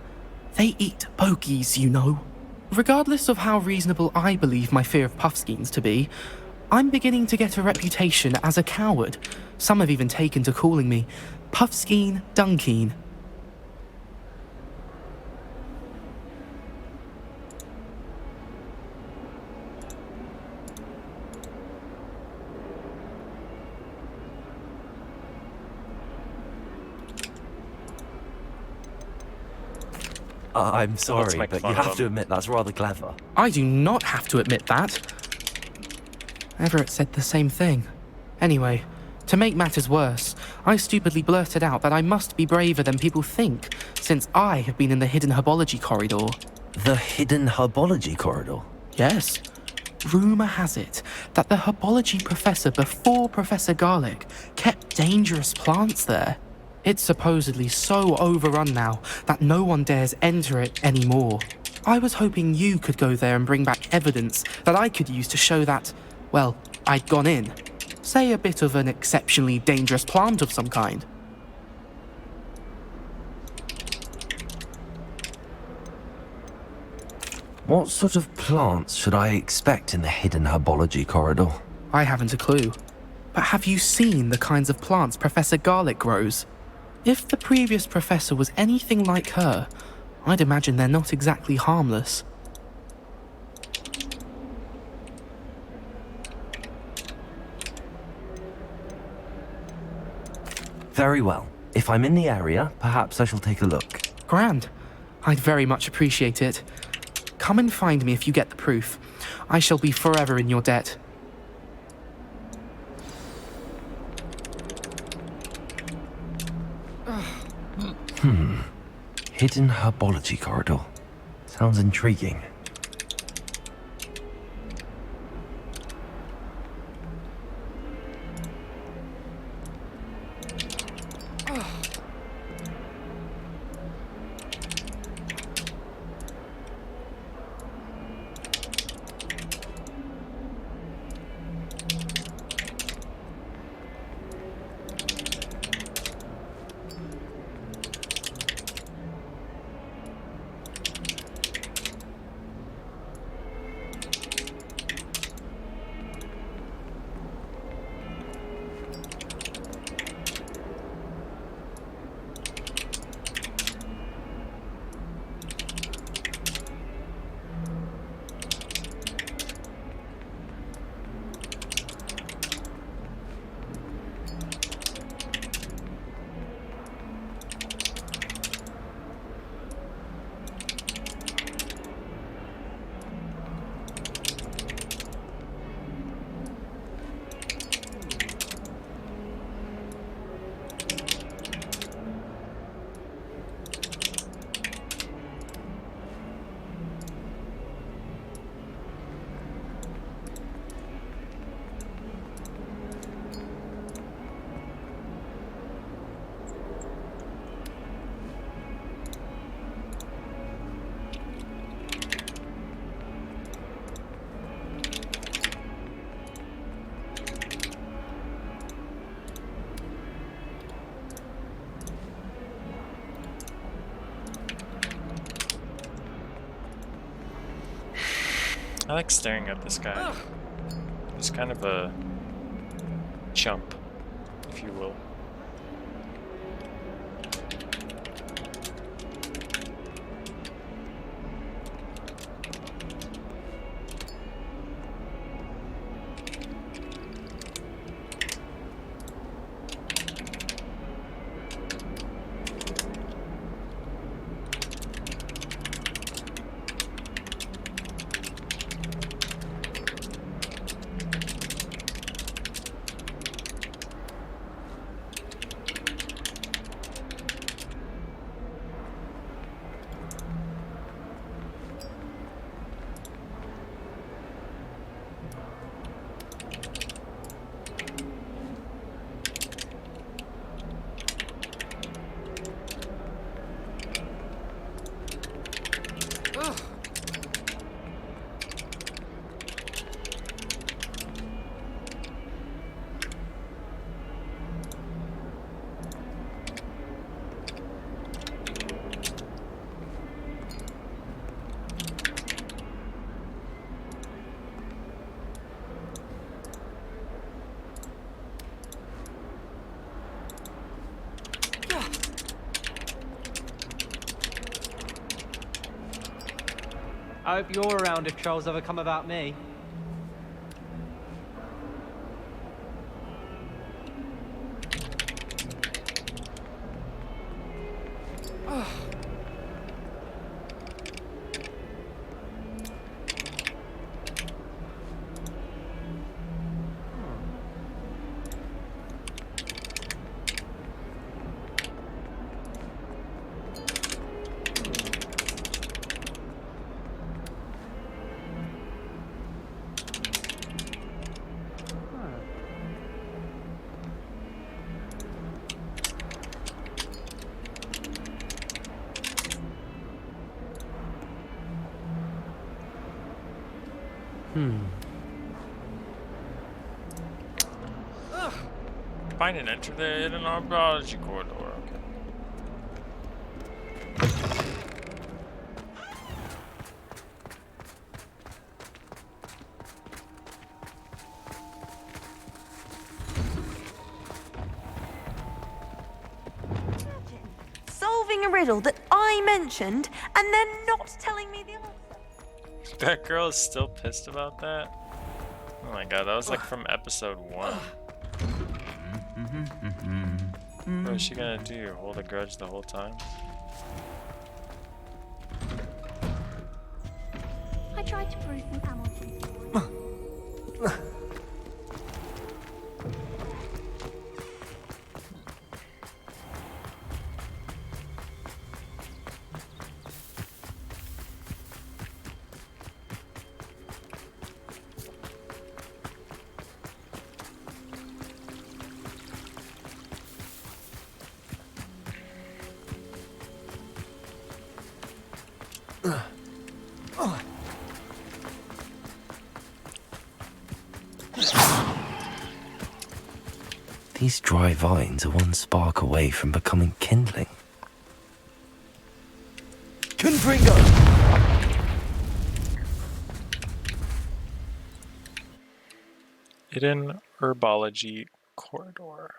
They eat bogies, you know. Regardless of how reasonable I believe my fear of puffskeins to be, I'm beginning to get a reputation as a coward. Some have even taken to calling me Puffskeen Dunkeen. I'm sorry, make but fun you of have to them. admit that's rather clever. I do not have to admit that. Everett said the same thing. Anyway, to make matters worse, I stupidly blurted out that I must be braver than people think, since I have been in the hidden herbology corridor. The hidden herbology corridor? Yes. Rumour has it that the herbology professor before Professor Garlic kept dangerous plants there. It's supposedly so overrun now that no one dares enter it anymore. I was hoping you could go there and bring back evidence that I could use to show that, well, I'd gone in. Say a bit of an exceptionally dangerous plant of some kind. What sort of plants should I expect in the hidden herbology corridor? I haven't a clue. But have you seen the kinds of plants Professor Garlic grows? If the previous professor was anything like her, I'd imagine they're not exactly harmless. Very well. If I'm in the area, perhaps I shall take a look. Grand. I'd very much appreciate it. Come and find me if you get the proof. I shall be forever in your debt. Hidden herbology corridor. Sounds intriguing. I like staring at this guy. He's kind of a chump, if you will. I hope you're around if trolls ever come about me. Find and enter the hidden archaeology corridor. Solving a riddle that I mentioned and then not telling me the answer. That girl is still pissed about that? Oh my god, that was like from episode 1. What is she gonna do? Hold a grudge the whole time? I tried to prove you Hamilton. These dry vines are one spark away from becoming kindling. Confringo! Hidden herbology corridor.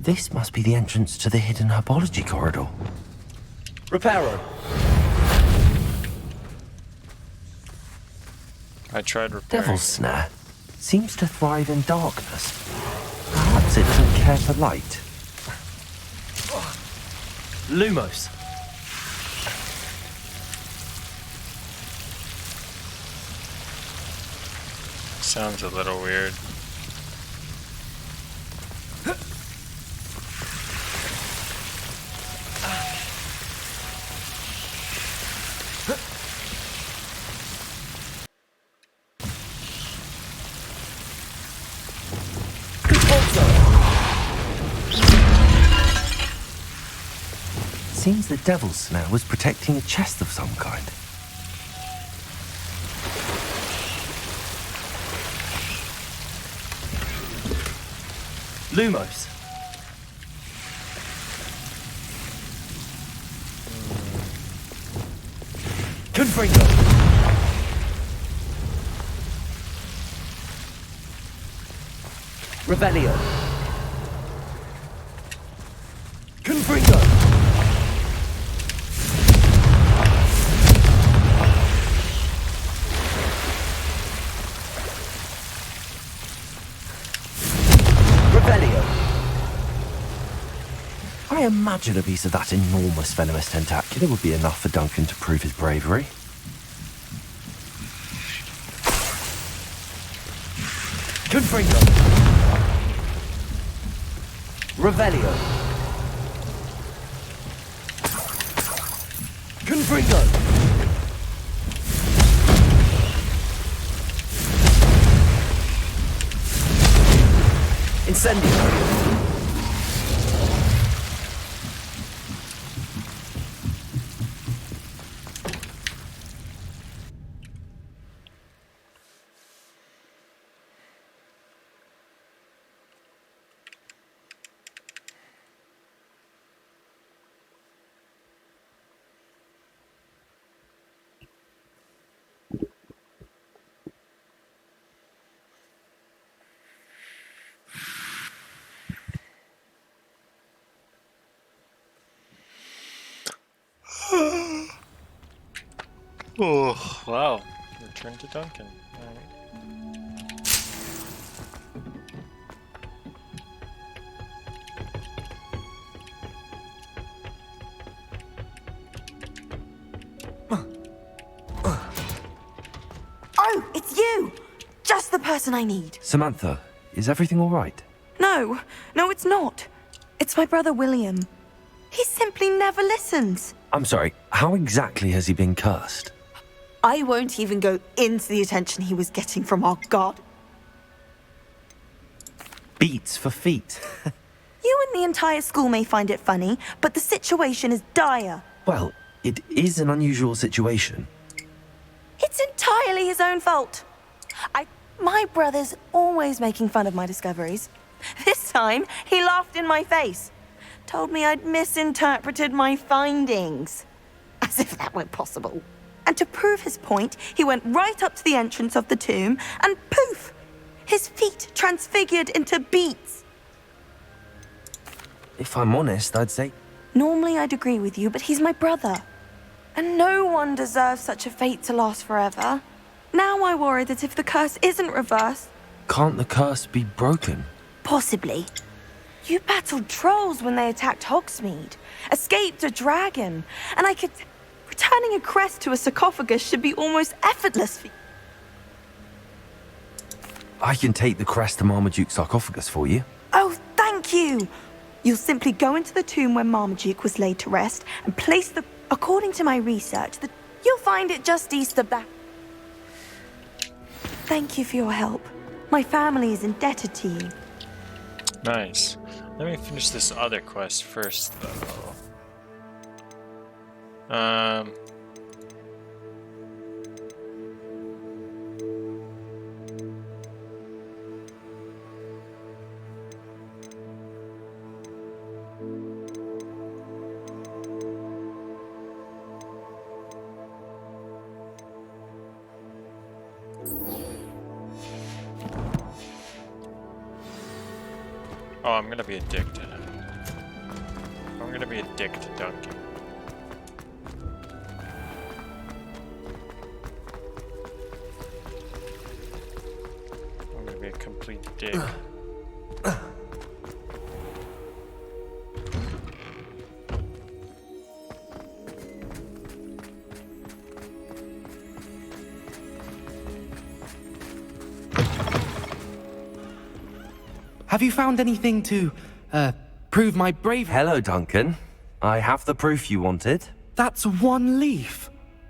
This must be the entrance to the hidden herbology corridor. Reparo. I tried repairing. Devil's Snare seems to thrive in darkness. Perhaps it doesn't care for light. Lumos. Sounds a little weird. seems the devil's snare was protecting a chest of some kind. Lumos. Confringo. Revelio. Confringo. Revelio. I imagine a piece of that enormous venomous tentacular would be enough for Duncan to prove his bravery. Confringo. Revelio. Confringo. Incendio. Oh, wow. Return to Duncan. Alright. Oh, it's you! Just the person I need. Samantha, is everything all right? No, it's not. It's my brother William. He simply never listens. I'm sorry, how exactly has he been cursed? I won't even go into the attention he was getting from our god. Beats for feet. You and the entire school may find it funny, but the situation is dire. Well, it is an unusual situation. It's entirely his own fault. My brother's always making fun of my discoveries. This time, he laughed in my face. Told me I'd misinterpreted my findings. As if that were possible. And to prove his point, he went right up to the entrance of the tomb and poof! His feet transfigured into beets. If I'm honest, I'd say... Normally I'd agree with you, but he's my brother. And no one deserves such a fate to last forever. Now I worry that if the curse isn't reversed... Can't the curse be broken? Possibly. You battled trolls when they attacked Hogsmeade, escaped a dragon, and I could... Returning a crest to a sarcophagus should be almost effortless for you. I can take the crest to Marmaduke's sarcophagus for you. Oh, thank you! You'll simply go into the tomb where Marmaduke was laid to rest and place the... According to my research, you'll find it just east of that. Thank you for your help. My family is indebted to you. Nice. Let me finish this other quest first, though. Oh, I'm gonna be addicted. I'm gonna be a dick to Duncan. I'm gonna be a complete dick. Have you found anything to, prove my bravery? Hello, Duncan. I have the proof you wanted. That's one leaf.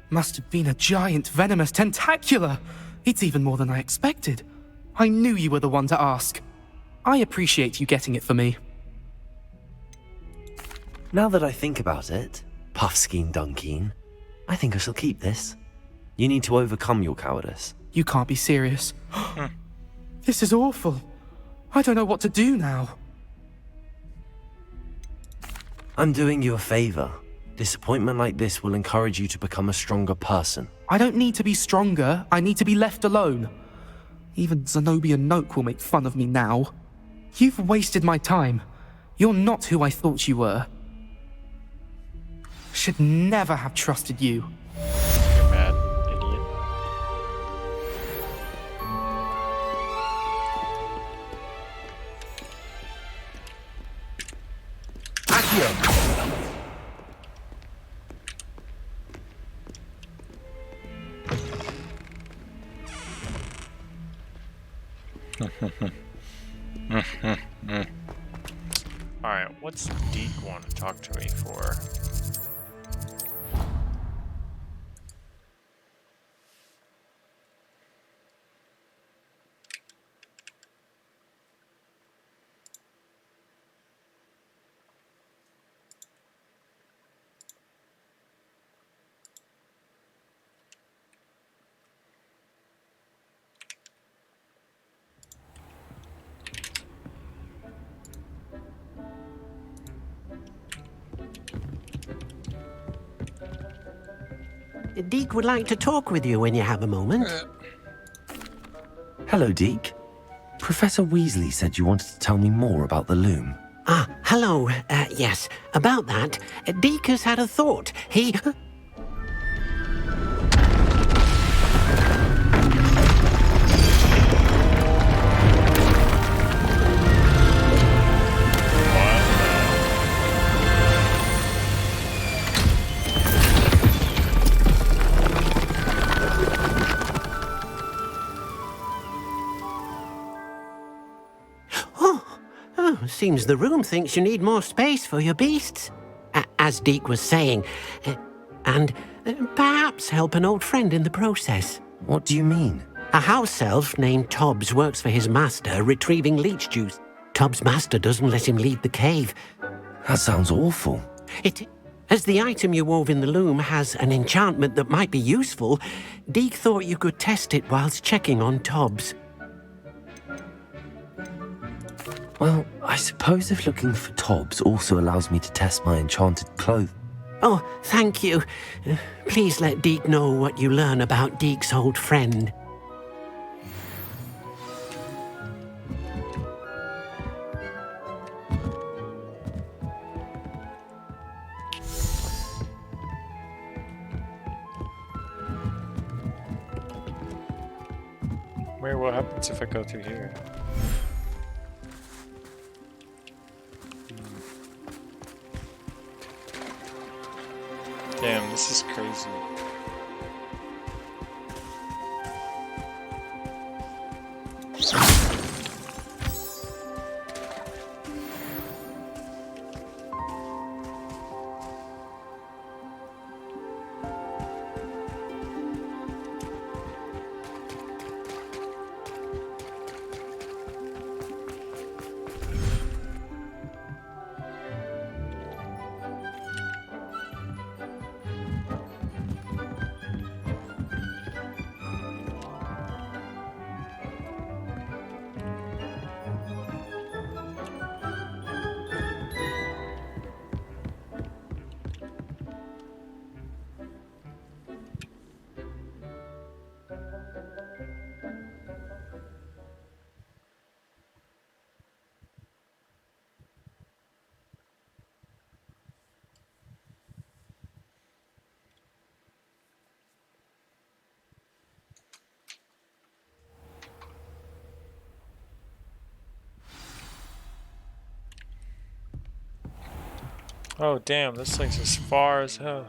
Must have been a giant venomous tentacular. It's even more than I expected. I knew you were the one to ask. I appreciate you getting it for me. Now that I think about it, Puffskein Dunkeen, I think I shall keep this. You need to overcome your cowardice. You can't be serious. This is awful. I don't know what to do now. I'm doing you a favor. Disappointment like this will encourage you to become a stronger person. I don't need to be stronger. I need to be left alone. Even Zenobia Noak will make fun of me now. You've wasted my time. You're not who I thought you were. Should never have trusted you. You're mad, idiot. Accio! Alright, what's Deke want to talk to me for? Deke would like to talk with you when you have a moment. Hello, Deke. Professor Weasley said you wanted to tell me more about the loom. Ah, hello. Yes, about that. Deke has had a thought. He... Seems the room thinks you need more space for your beasts. As Deke was saying. And perhaps help an old friend in the process. What do you mean? A house elf named Tobbs works for his master, retrieving leech juice. Tobbs' master doesn't let him leave the cave. That sounds awful. As the item you wove in the loom has an enchantment that might be useful, Deke thought you could test it whilst checking on Tobbs. Well, I suppose if looking for Tobbs also allows me to test my enchanted clothes. Oh, thank you. Please let Deke know what you learn about Deke's old friend. Wait, what happens if I go through here? Damn, this is crazy. Oh damn, this thing's as far as hell.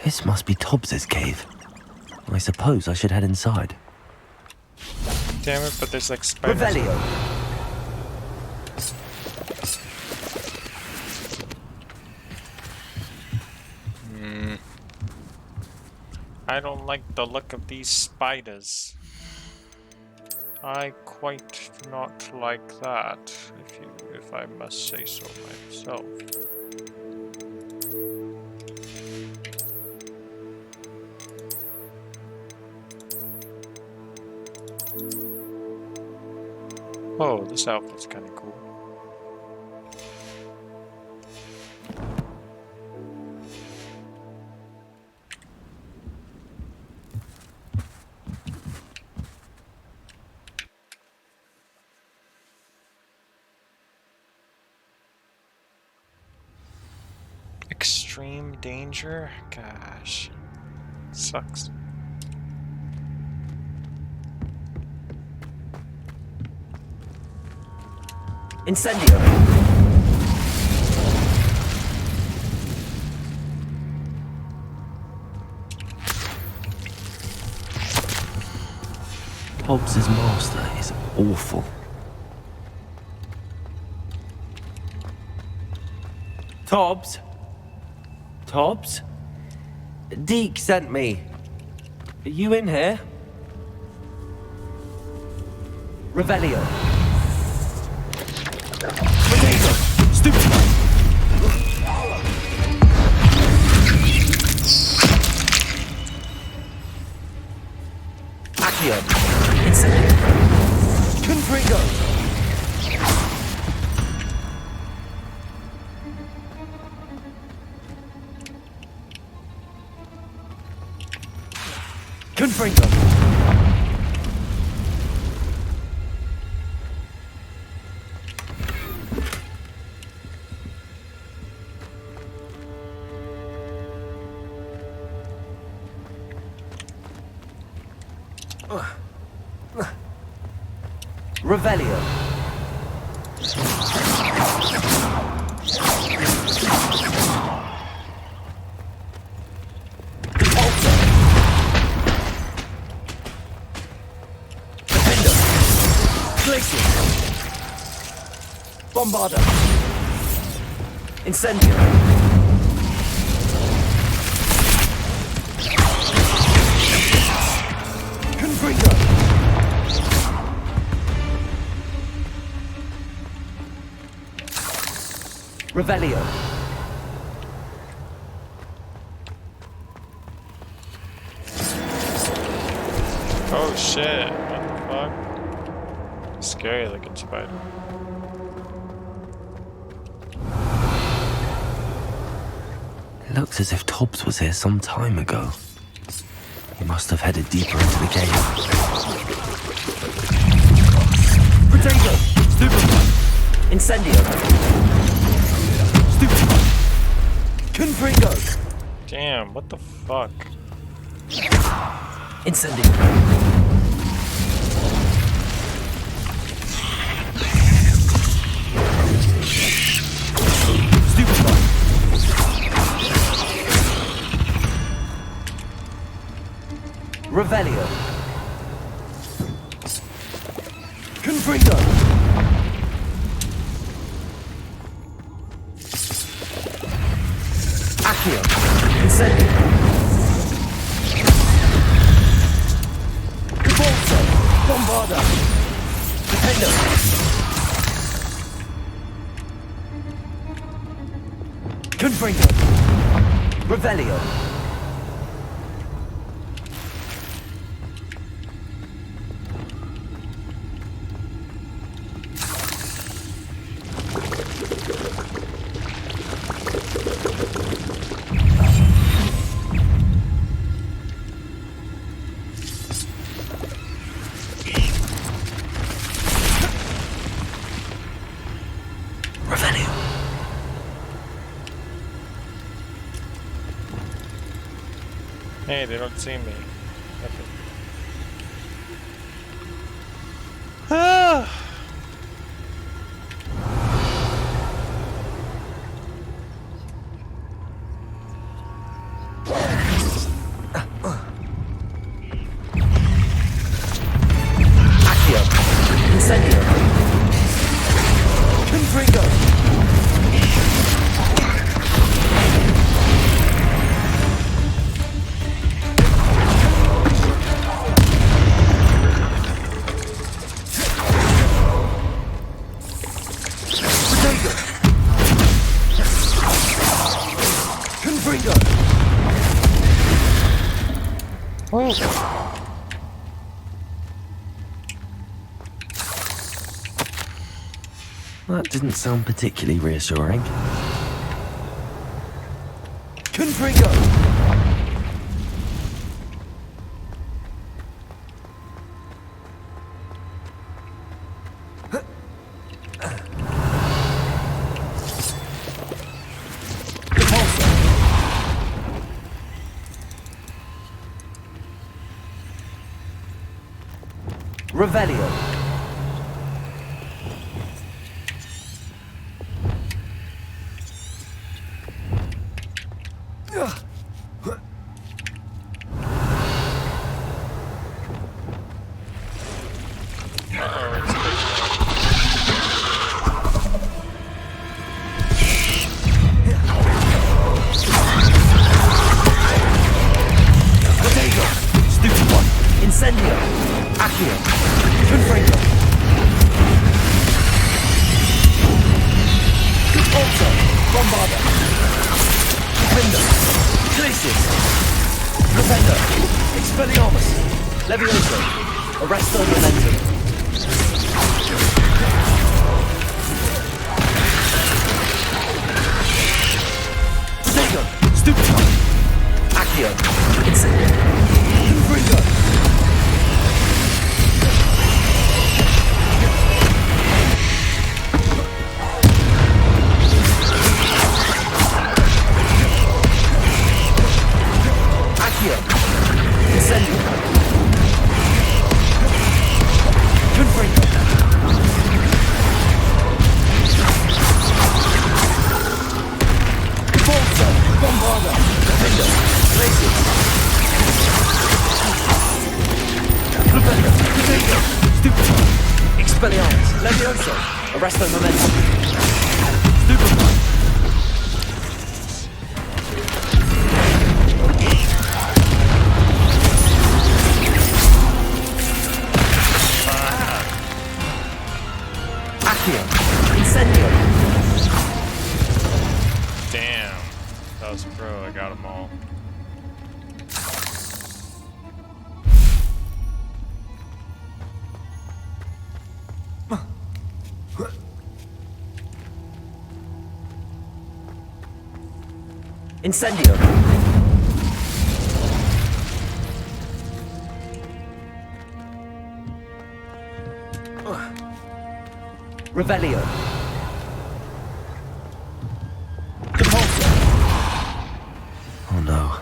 This must be Tobbs's cave. I suppose I should head inside. Damn it, but there's like spiders. Revelio. I don't like the look of these spiders. I quite do not like that, if I must say so myself. Oh, this outfit's kind of cool. Extreme danger? Gosh. Sucks. Incendio. Hobbs's master is awful. Tobbs? Tobbs? Deke sent me. Are you in here? Revelio. Stupid! Accio. Incendio. Confringo. Confringo. Revelio. Bombarda. Incendio. Confringo. Revelio. Oh shit, what the fuck? Scary looking spider. It looks as if Tobbs was here some time ago. He must have headed deeper into the cave. Potato! Stupefy! Incendio! Stupefy! Confringo! Damn, what the fuck? Incendio! Stupefy! Revelio! Confringo! Accio! Incendio! Bolsa! Bombarda! Defendo! Confringo! Revelio! Hey, they don't see me. Ah. That didn't sound particularly reassuring. Confringo! Revelio. Incendio! Accio! Confringo! Alto! Bombarda! Defender! Glacius! Defender! Expelliarmus! Levioso! Arresto Momentum! Sego! Stupefy! Accio! Incendio! Confringo! Incendio! Confringo! Bolsa! Bombarda! Defender! Glacius! Defender! Defender! Stupefy! Expelliarmus! Levioso! Arresto Momentum! Stupefy! Incendio! Damn. That was pro. I got them all. Incendio! Revelio! Oh no.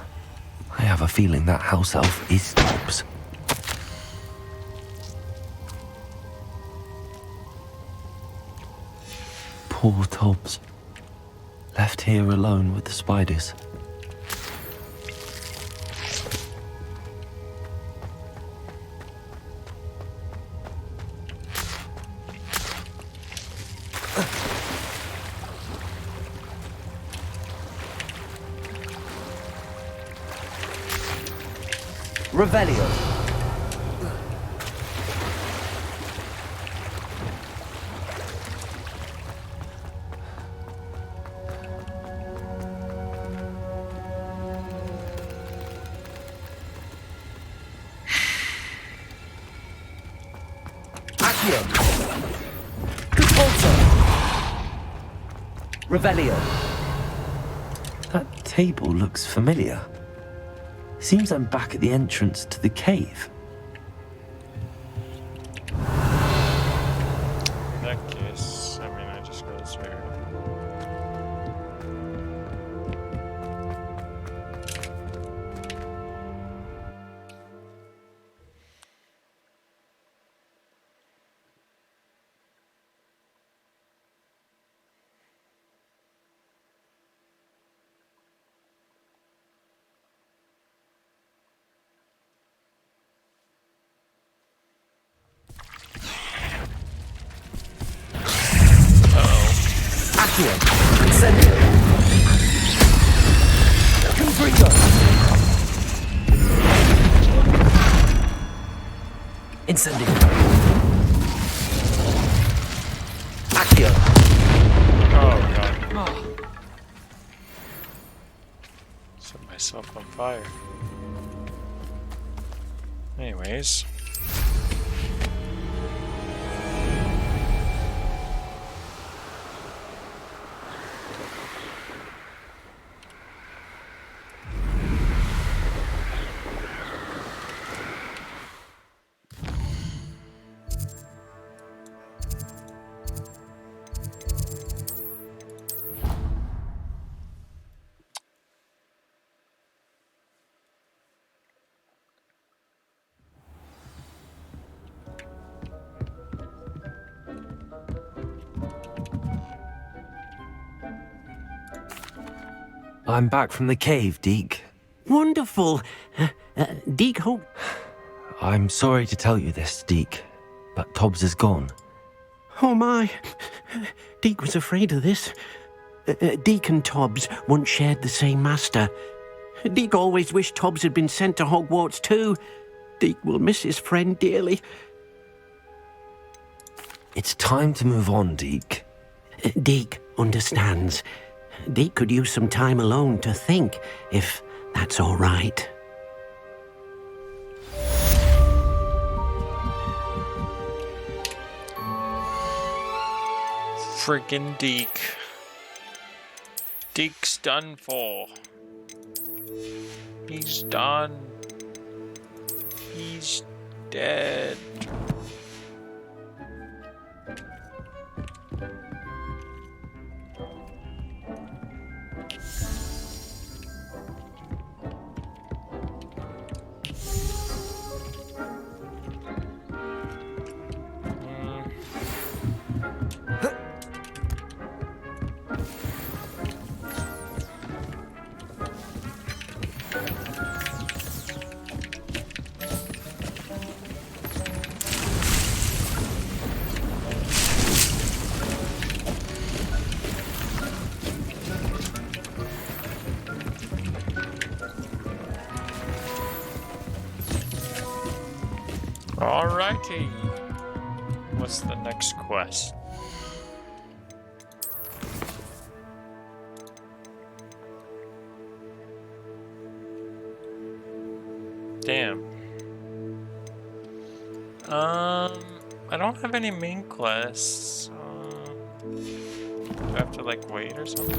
I have a feeling that house elf is Tobbs. Poor Tobbs. Left here alone with the spiders. Revelio! Accio! Alto! Revelio! That table looks familiar. Seems I'm back at the entrance to the cave. In that case, I mean, I just go this way. Accio. Incendio. Confringo. Incendio. Accio. Oh god. Set myself on fire. Anyways. I'm back from the cave, Deke. Wonderful. Deke, hope. I'm sorry to tell you this, Deke, but Tobbs is gone. Oh my. Deke was afraid of this. Deke and Tobbs once shared the same master. Deke always wished Tobbs had been sent to Hogwarts too. Deke will miss his friend dearly. It's time to move on, Deke. Deke understands. Deke could use some time alone to think, if that's all right. Friggin' Deke. Deke's done for. He's done. He's dead. Alrighty. What's the next quest? Damn. I don't have any main quests. Do I have to like wait or something?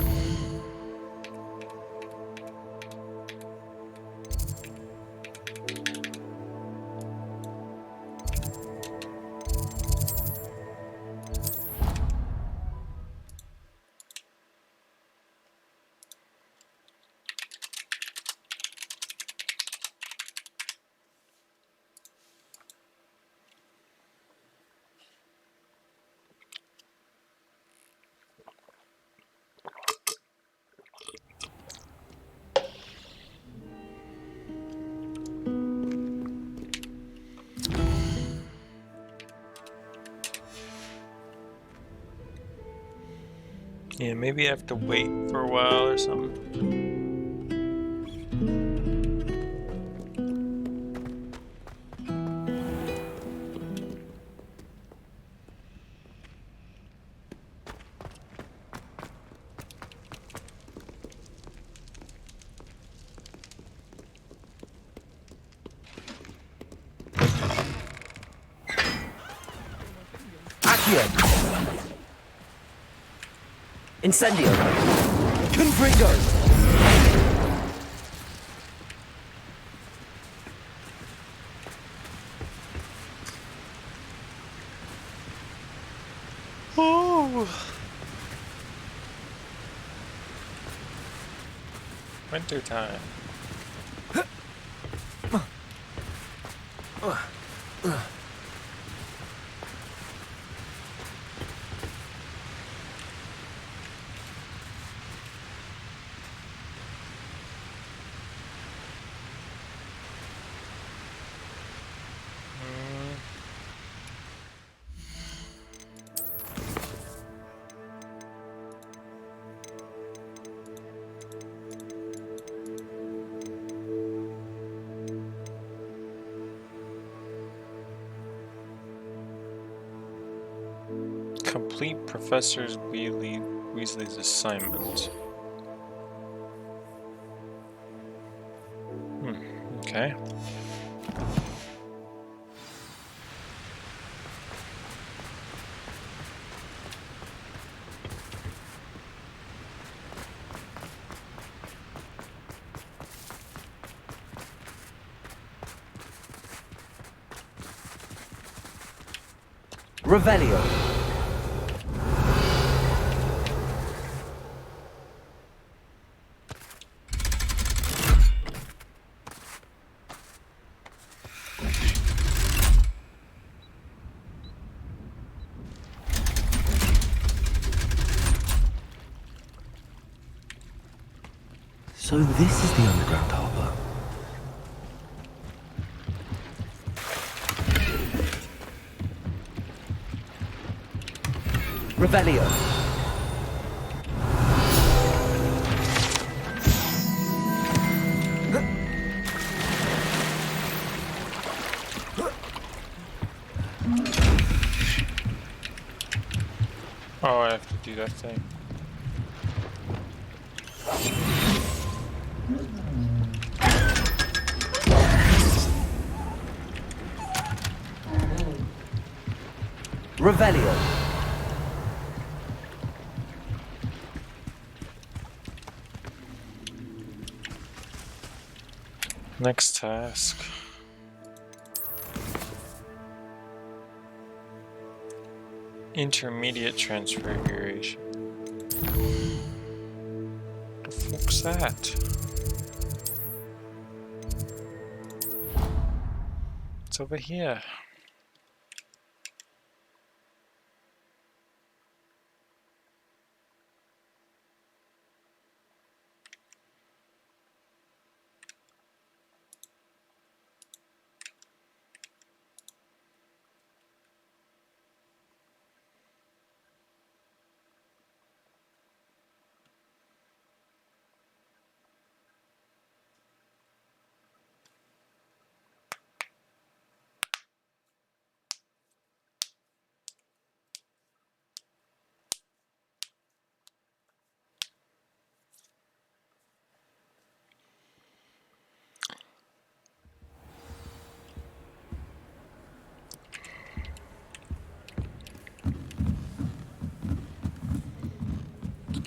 Yeah, maybe I have to wait for a while or something. Incendio. Confringo. Oh. Winter time. Complete Professor Weasley's assignment. Okay. Revelio. So this is the underground harbour. Revelio. Oh, I have to do that thing. Revelio. Next task. Intermediate transfiguration. The fuck's that? It's over here.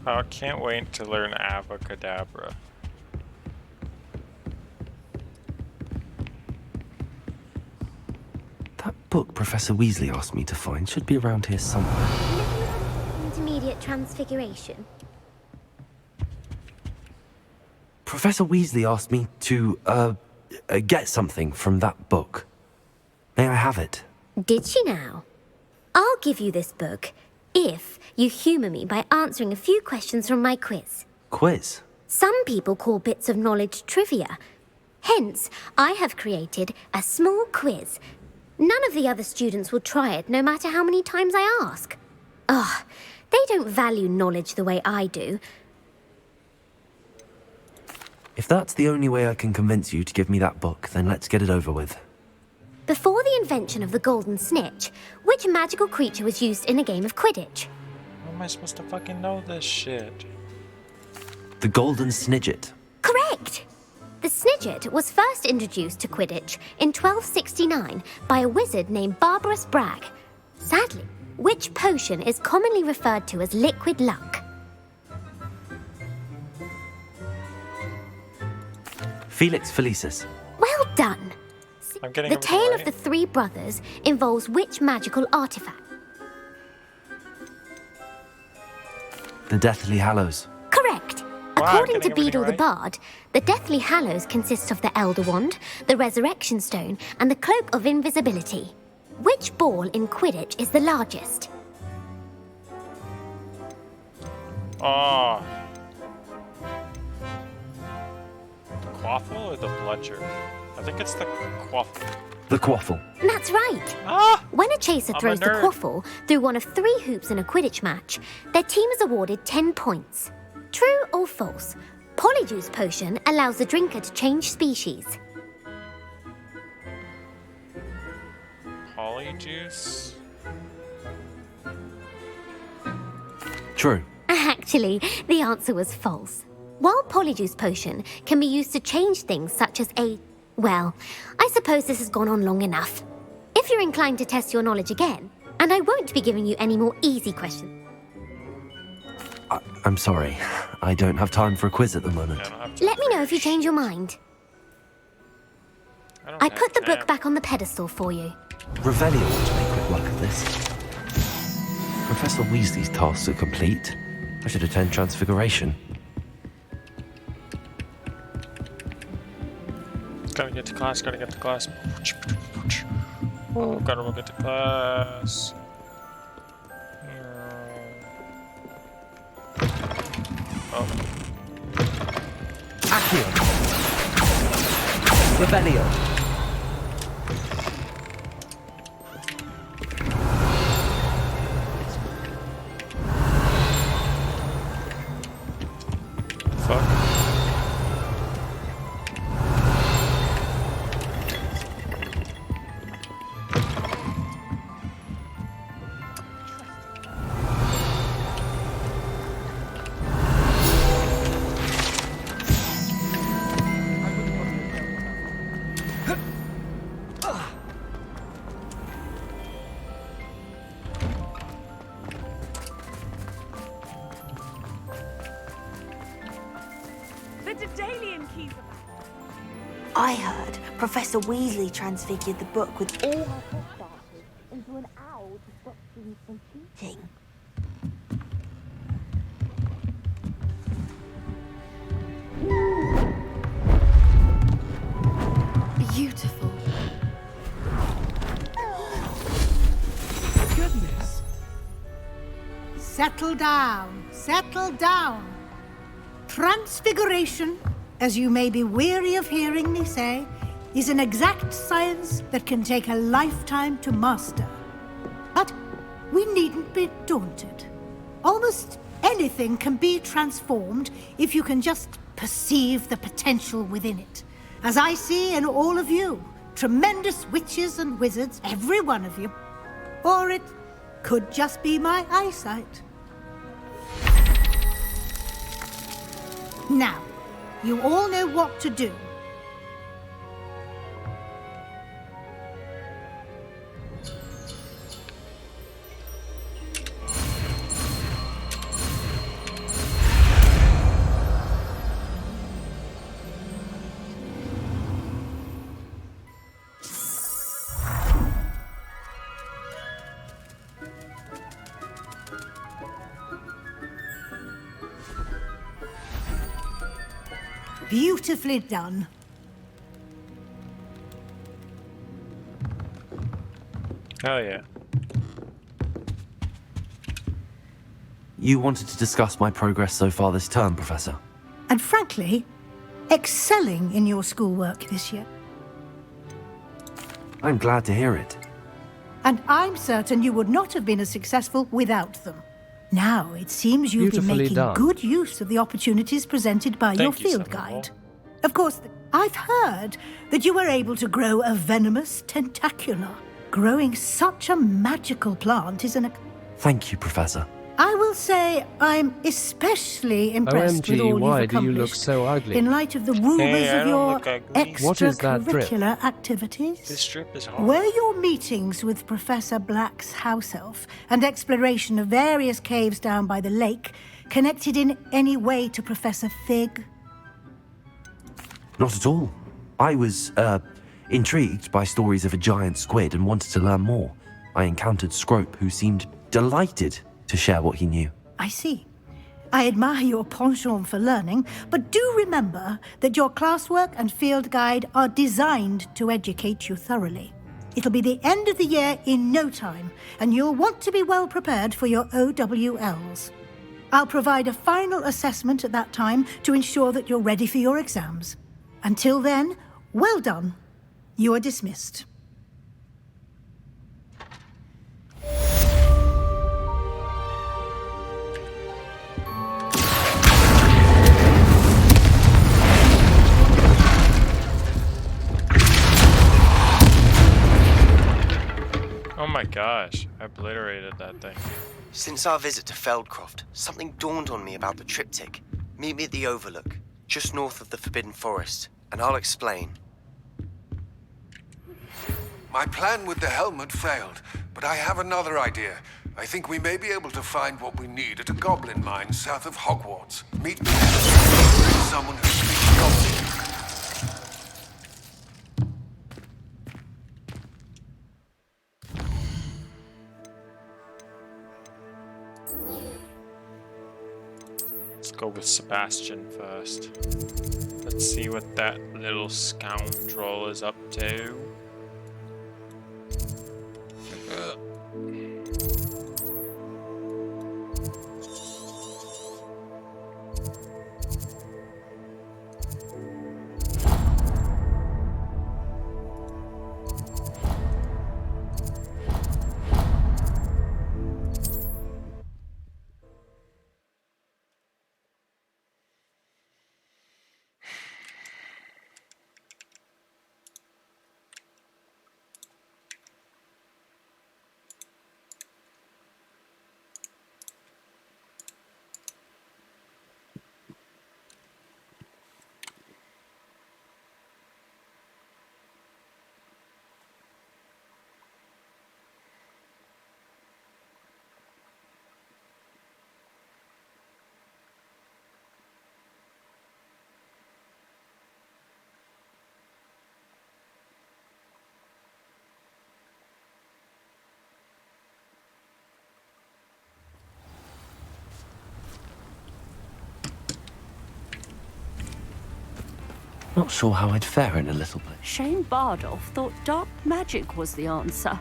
I can't wait to learn Avacadabra. That book Professor Weasley asked me to find should be around here somewhere. Intermediate transfiguration. Professor Weasley asked me to, get something from that book. May I have it? Did she now? I'll give you this book if you humour me by answering a few questions from my quiz. Quiz? Some people call bits of knowledge trivia. Hence, I have created a small quiz. None of the other students will try it, no matter how many times I ask. Ugh, they don't value knowledge the way I do. If that's the only way I can convince you to give me that book, then let's get it over with. Before the invention of the golden snitch, which magical creature was used in a game of Quidditch? How am I supposed to fucking know this shit? The golden snidget. Correct! The snidget was first introduced to Quidditch in 1269 by a wizard named Barbarous Bragg. Sadly, which potion is commonly referred to as liquid luck? Felix Felicis. Well done! I'm getting The tale of the three brothers involves which magical artifact? The Deathly Hallows. Correct! Wow, According to getting everything Beedle the right. Bard, the Deathly Hallows consists of the Elder Wand, the Resurrection Stone, and the Cloak of Invisibility. Which ball in Quidditch is the largest? Oh. The quaffle or the bludger? I think it's the quaffle. The quaffle. That's right! Ah! When a chaser I'm a throws the nerd. quaffle through one of 3 hoops in a Quidditch match, their team is awarded 10 points. True or false? Polyjuice potion allows the drinker to change species. Polyjuice? True. Actually, the answer was false. While Polyjuice Potion can be used to change things such as well, I suppose this has gone on long enough. If you're inclined to test your knowledge again, and I won't be giving you any more easy questions. I'm sorry. I don't have time for a quiz at the moment. Let me know if you change your mind. I put the book back on the pedestal for you. Revelio ought to make quick work of this. Professor Weasley's tasks are complete. I should attend Transfiguration. Gotta get to class, gotta get to class. Oh, gotta get to class. Oh. Accio. Revelio. I heard Professor Weasley transfigured the book with all her hostages into an owl to stop students from cheating. Beautiful. Goodness. Settle down. Settle down. Transfiguration, as you may be weary of hearing me say, is an exact science that can take a lifetime to master. But we needn't be daunted. Almost anything can be transformed if you can just perceive the potential within it. As I see in all of you, tremendous witches and wizards, every one of you. Or it could just be my eyesight. Now, you all know what to do. Beautifully done. Hell yeah. You wanted to discuss my progress so far this term, Professor. And frankly, excelling in your schoolwork this year. I'm glad to hear it. And I'm certain you would not have been as successful without them. Now, it seems you've been Beautifully making done. good use of the opportunities presented by your field guide. Of course, I've heard that you were able to grow a venomous tentacula. Growing such a magical plant is an... Thank you, Professor. I will say I'm especially impressed with OMG, all you've why do you accomplished look so ugly? in light of the rumors Hey, I of don't your look ugly. What is that drip? extracurricular activities. This strip is hard. Were your meetings with Professor Black's house elf and exploration of various caves down by the lake connected in any way to Professor Fig? Not at all. I was, intrigued by stories of a giant squid and wanted to learn more. I encountered Scrope, who seemed delighted to share what he knew. I see. I admire your penchant for learning, but do remember that your classwork and field guide are designed to educate you thoroughly. It'll be the end of the year in no time, and you'll want to be well prepared for your OWLs. I'll provide a final assessment at that time to ensure that you're ready for your exams. Until then, well done. You are dismissed. Oh my gosh, I obliterated that thing. Since our visit to Feldcroft, something dawned on me about the triptych. Meet me at the Overlook, just north of the Forbidden Forest, and I'll explain. My plan with the helmet failed, but I have another idea. I think we may be able to find what we need at a goblin mine south of Hogwarts. Meet me there. Someone who speaks goblin. Let's go with Sebastian first. Let's see what that little scoundrel is up to. Not sure how I'd fare in a little place. Shane Bardolph thought dark magic was the answer.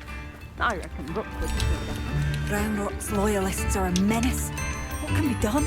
I reckon Rook would do that. Brown Rock's loyalists are a menace. What can be done?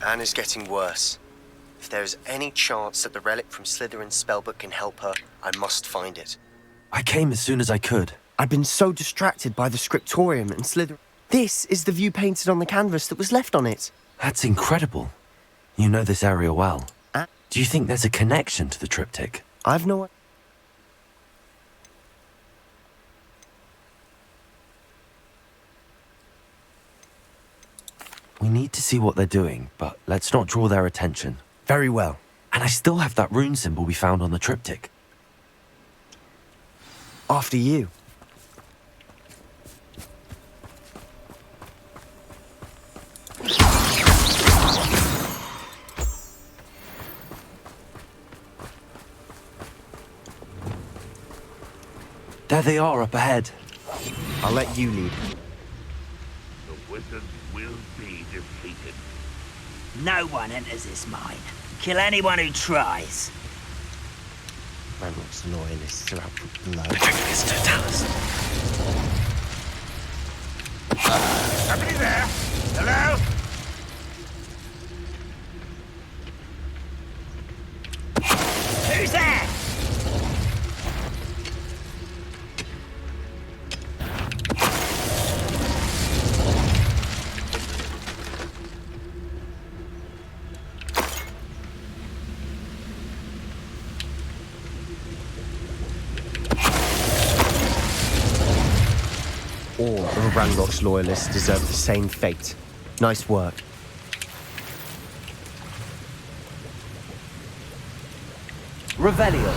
Anne is getting worse. If there is any chance that the relic from Slytherin's spellbook can help her, I must find it. I came as soon as I could. I'd been so distracted by the scriptorium and Slytherin. This is the view painted on the canvas that was left on it. That's incredible. You know this area well. Do you think there's a connection to the triptych? I've no idea. We need to see what they're doing, but let's not draw their attention. Very well. And I still have that rune symbol we found on the triptych. After you. There they are up ahead. I'll let you lead. The wizards will be defeated. No one enters this mine. Kill anyone who tries. Ranrock's loyalists are out for blood. It's Totalis. Somebody there? Hello? Who's there? All of Ranrock's loyalists deserve the same fate. Nice work. Revelio.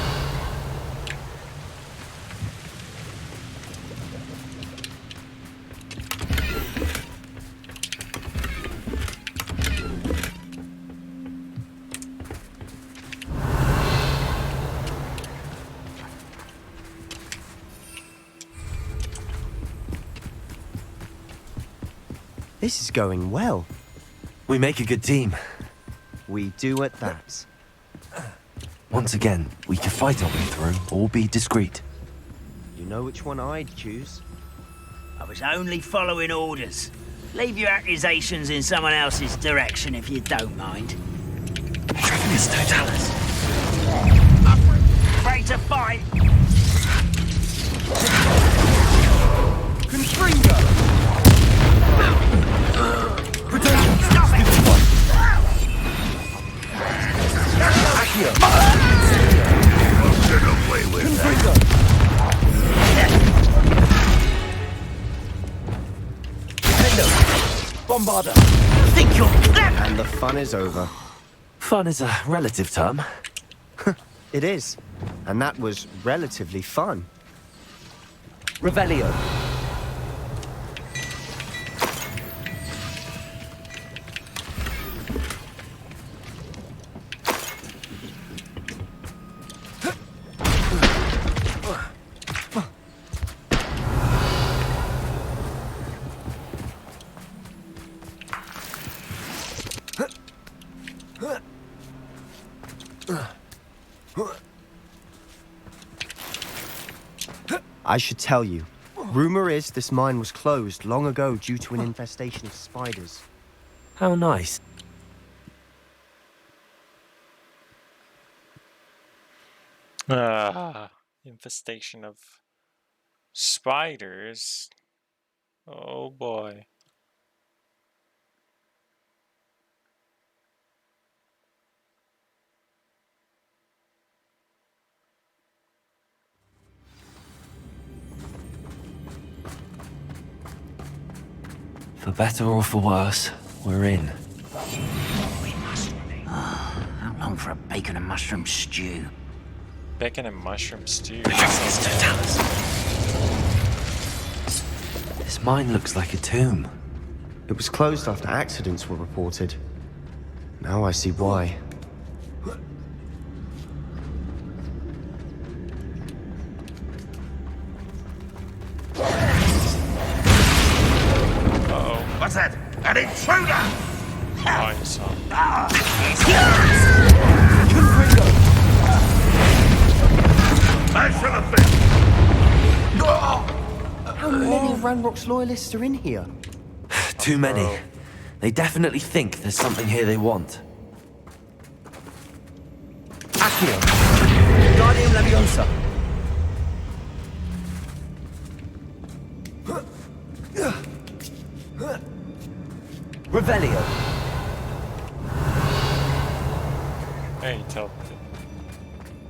This is going well. We make a good team. We do at that. Once again, we can fight our way through or be discreet. You know which one I'd choose? I was only following orders. Leave your accusations in someone else's direction if you don't mind. Trevius Totalis. Afraid to fight! Confringo! Stop it! Accio! Get away with Confringo! Bombarda! Think you're clever! And the fun is over. Fun is a relative term. It is. And that was relatively fun. Revelio. I should tell you. Rumor is this mine was closed long ago due to an infestation of spiders. How nice. Infestation of spiders. Oh boy. For better or for worse, we're in. How long for a bacon and mushroom stew? Bacon and mushroom stew. This mine looks like a tomb. It was closed after accidents were reported. Now I see why. What's that? An intruder! I saw. I shall have been. How many Ranrock's loyalists are in here? Too many. They definitely think there's something here they want. Accio. Guardium Leviosa. Revelio. Hey, tell me.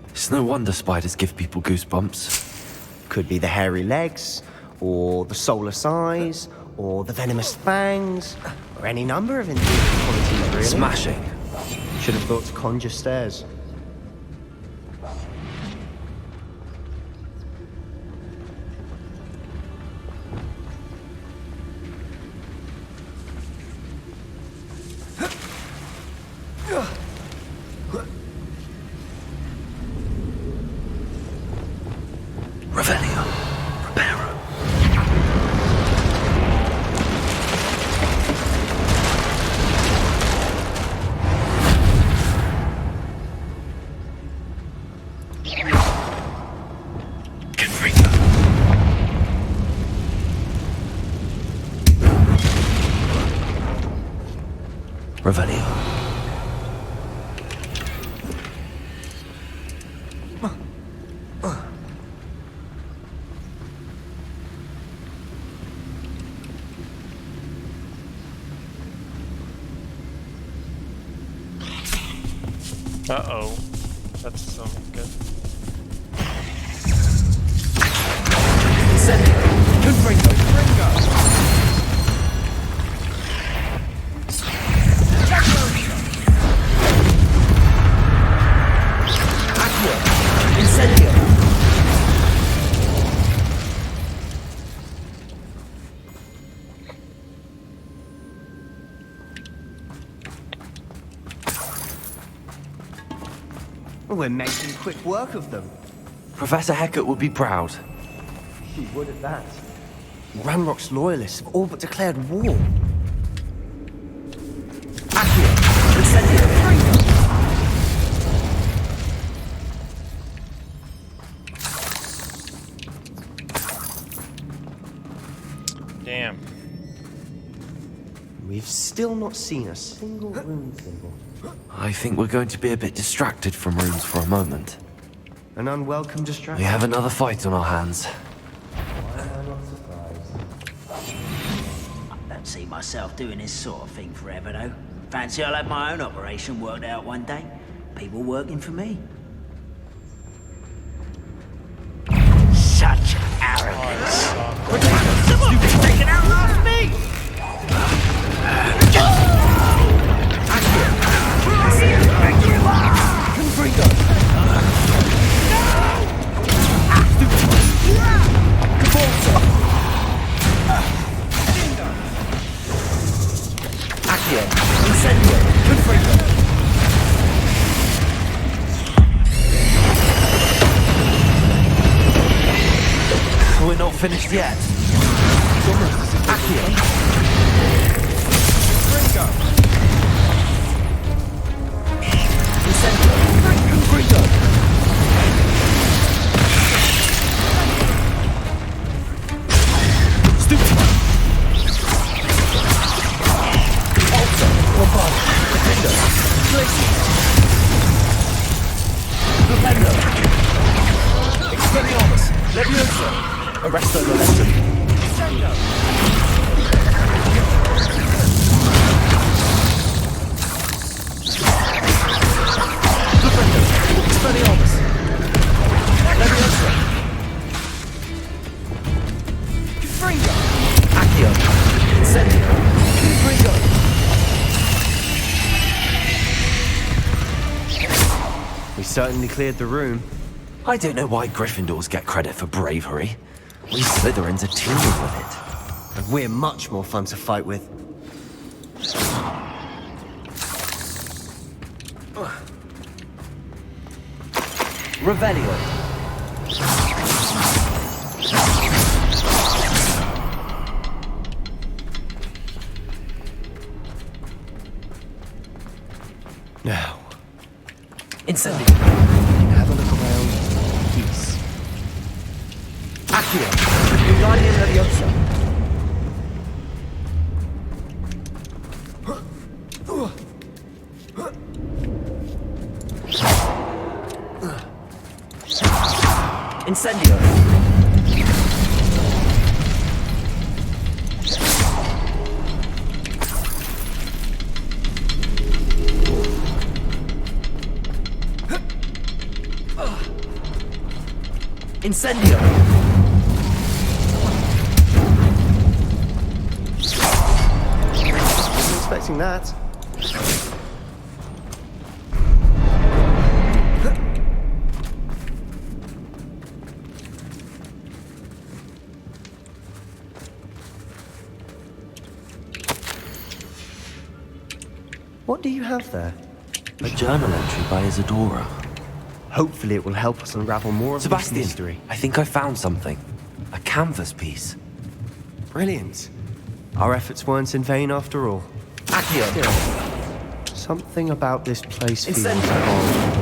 It's no wonder spiders give people goosebumps. Could be the hairy legs, or the soulless eyes, or the venomous fangs, or any number of endearing qualities, really. Smashing. Should have thought to conjure stairs. Revelio. Reparo. Confringo. Revelio. Uh-oh. That's something good. Confringo. Accio. Incendio. We're making quick work of them. Professor Hecat would be proud. He would at that. Ranrock's loyalists have all but declared war. Damn. We've still not seen a single rune symbol. I think we're going to be a bit distracted from runes for a moment. An unwelcome distraction. We have another fight on our hands. Why am I not surprised? I don't see myself doing this sort of thing forever, though. Fancy I'll have my own operation worked out one day. People working for me. Such arrogance. Someone's taken out last me! We're not finished yet. Accio. Ringo. Incendio. Ringo. Stupid. Alto. Bombard. Defender. Glacier. Defender. Expelliarmus. Leviosa. Arresto momentum. Incendio. Defender. Expelliarmus. Leviosa. Fringo. Accio. Incendio. Ringo. We certainly cleared the room. I don't know why Gryffindors get credit for bravery. We Slytherins are teeming with it. And we're much more fun to fight with. Revelio. Now, Incendio. have a look around. Peace. Accio. Wingardium Leviosa. Incendio. Incendio. Wasn't expecting that. What do you have there? A journal entry by Isadora. Hopefully it will help us unravel more of Sebastian, this mystery. I think I found something. A canvas piece. Brilliant. Our efforts weren't in vain after all. Accio. Still, something about this place feels Incendio. odd.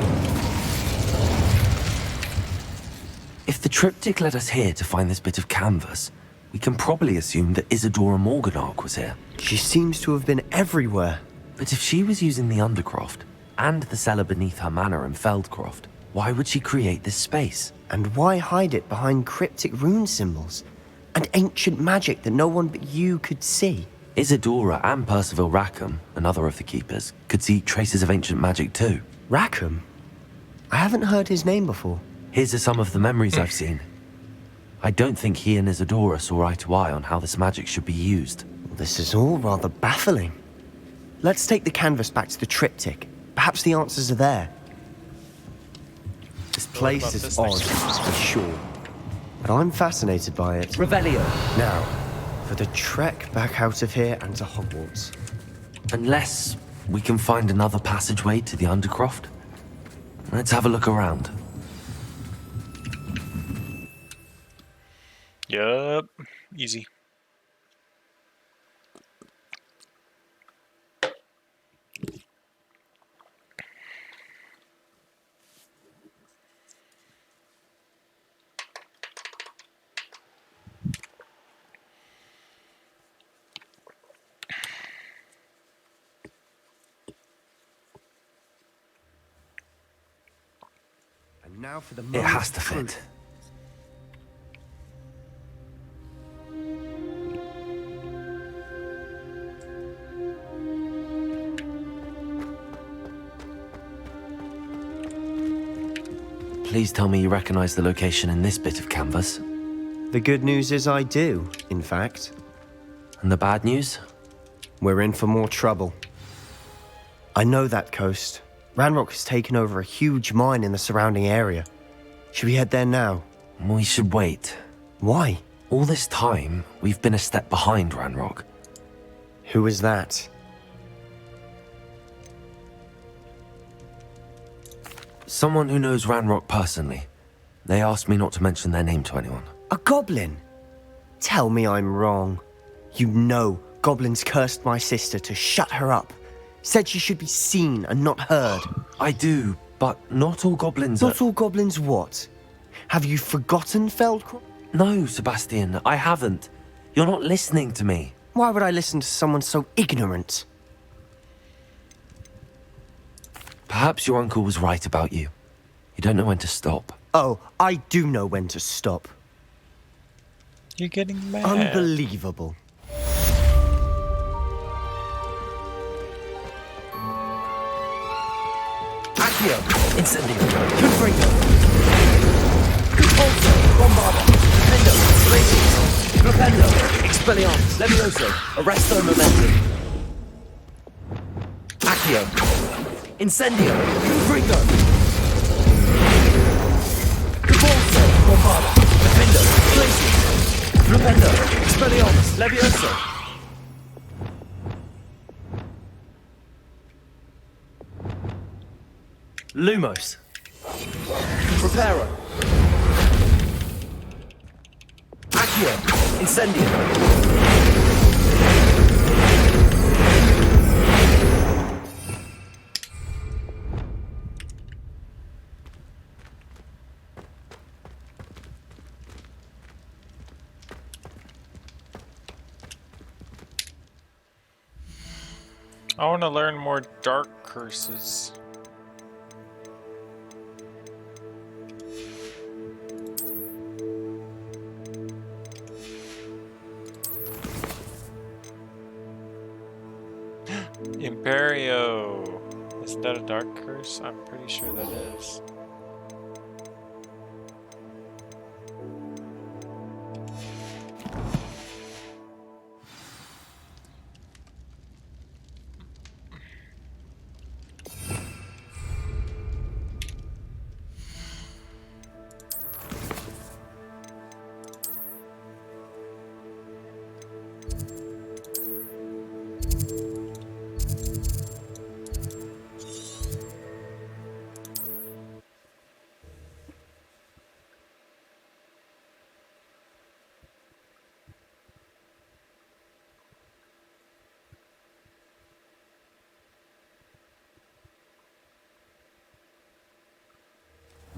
If the triptych led us here to find this bit of canvas, we can probably assume that Isadora Morganach was here. She seems to have been everywhere. But if she was using the Undercroft, and the cellar beneath her manor in Feldcroft, why would she create this space? And why hide it behind cryptic rune symbols? And ancient magic that no one but you could see? Isadora and Percival Rackham, another of the keepers, could see traces of ancient magic too. Rackham? I haven't heard his name before. Here's some of the memories I've seen. I don't think he and Isadora saw eye to eye on how this magic should be used. This is all rather baffling. Let's take the canvas back to the triptych. Perhaps the answers are there. This place is odd, for sure. But I'm fascinated by it. Revelio. Now, for the trek back out of here and to Hogwarts. Unless we can find another passageway to the Undercroft. Let's have a look around. Yup. Easy. Now for the It has to fit. Please tell me you recognize the location in this bit of canvas. The good news is I do, in fact. And the bad news? We're in for more trouble. I know that coast. Ranrock has taken over a huge mine in the surrounding area. Should we head there now? We should wait. Why? All this time, we've been a step behind Ranrock. Who is that? Someone who knows Ranrock personally. They asked me not to mention their name to anyone. A goblin? Tell me I'm wrong. You know goblins cursed my sister to shut her up. Said she should be seen and not heard. I do, but not all goblins Not all goblins what? Have you forgotten Feldcroft? No, Sebastian, I haven't. You're not listening to me. Why would I listen to someone so ignorant? Perhaps your uncle was right about you. You don't know when to stop. Oh, I do know when to stop. You're getting mad. Unbelievable. Accio! Incendio! Confringo! Compulso! Bombarda! Defendo! Glacius! Flipendo! Expelliarmus! Levioso! Arresto Momentum! Accio! Incendio! Confringo! Compulso! Bombarda! Defendo! Glacius! Flipendo! Expelliarmus! Levioso! Lumos. Preparo. Accio. Incendio. I want to learn more dark curses. Imperio. Isn't that a dark curse? I'm pretty sure that is.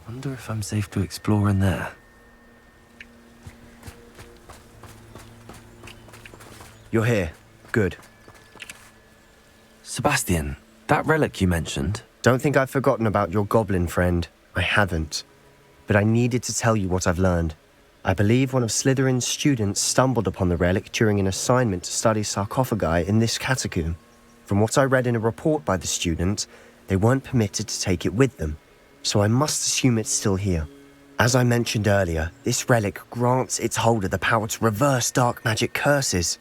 Wonder if I'm safe to explore in there. You're here. Good. Sebastian, that relic you mentioned. Don't think I've forgotten about your goblin friend. I haven't. But I needed to tell you what I've learned. I believe one of Slytherin's students stumbled upon the relic during an assignment to study sarcophagi in this catacomb. From what I read in a report by the student, they weren't permitted to take it with them. So I must assume it's still here. As I mentioned earlier, this relic grants its holder the power to reverse dark magic curses.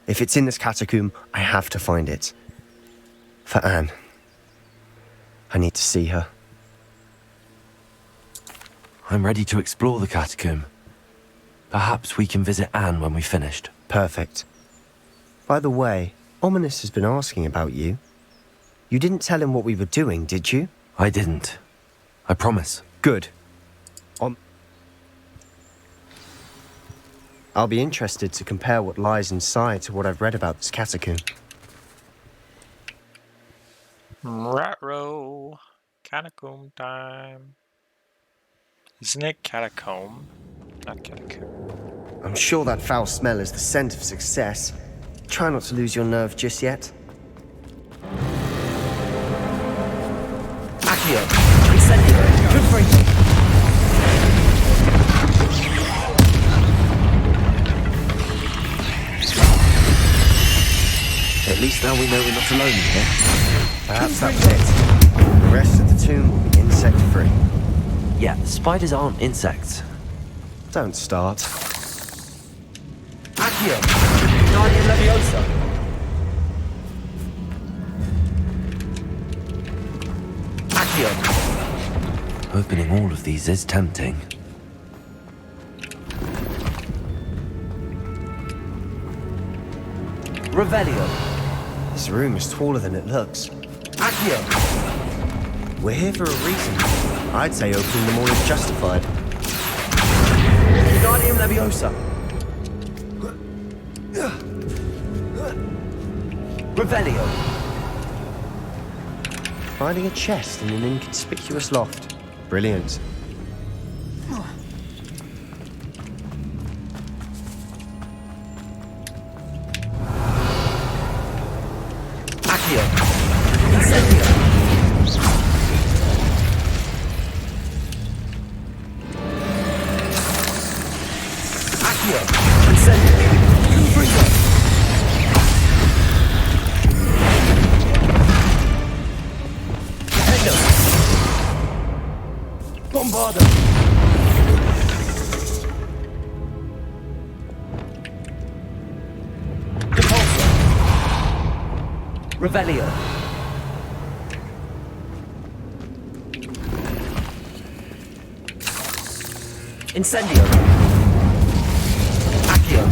If it's in this catacomb, I have to find it. For Anne. I need to see her. I'm ready to explore the catacomb. Perhaps we can visit Anne when we've finished. Perfect. By the way, Ominous has been asking about you. You didn't tell him what we were doing, did you? I didn't. I promise. Good. I'll be interested to compare what lies inside to what I've read about this catacomb. Rat-row. Catacomb time. Isn't it catacomb? Not catacomb. I'm sure that foul smell is the scent of success. Try not to lose your nerve just yet. Accio. Incendio. Confringo. least now we know we're not alone in here. Perhaps that's it. The rest of the tomb will be insect-free. Yeah, spiders aren't insects. Don't start. Accio! Guardian Leviosa! Accio! Opening all of these is tempting. Revelio! This room is taller than it looks. Accio! We're here for a reason. I'd say opening them all is justified. Guardian Leviosa! Revelio! Finding a chest in an inconspicuous loft. Brilliant. Accio! Incendio! Accio! Incendio! Confringo! Hendo! Bombardo! Depulso! Revelio! Incendio! Accio!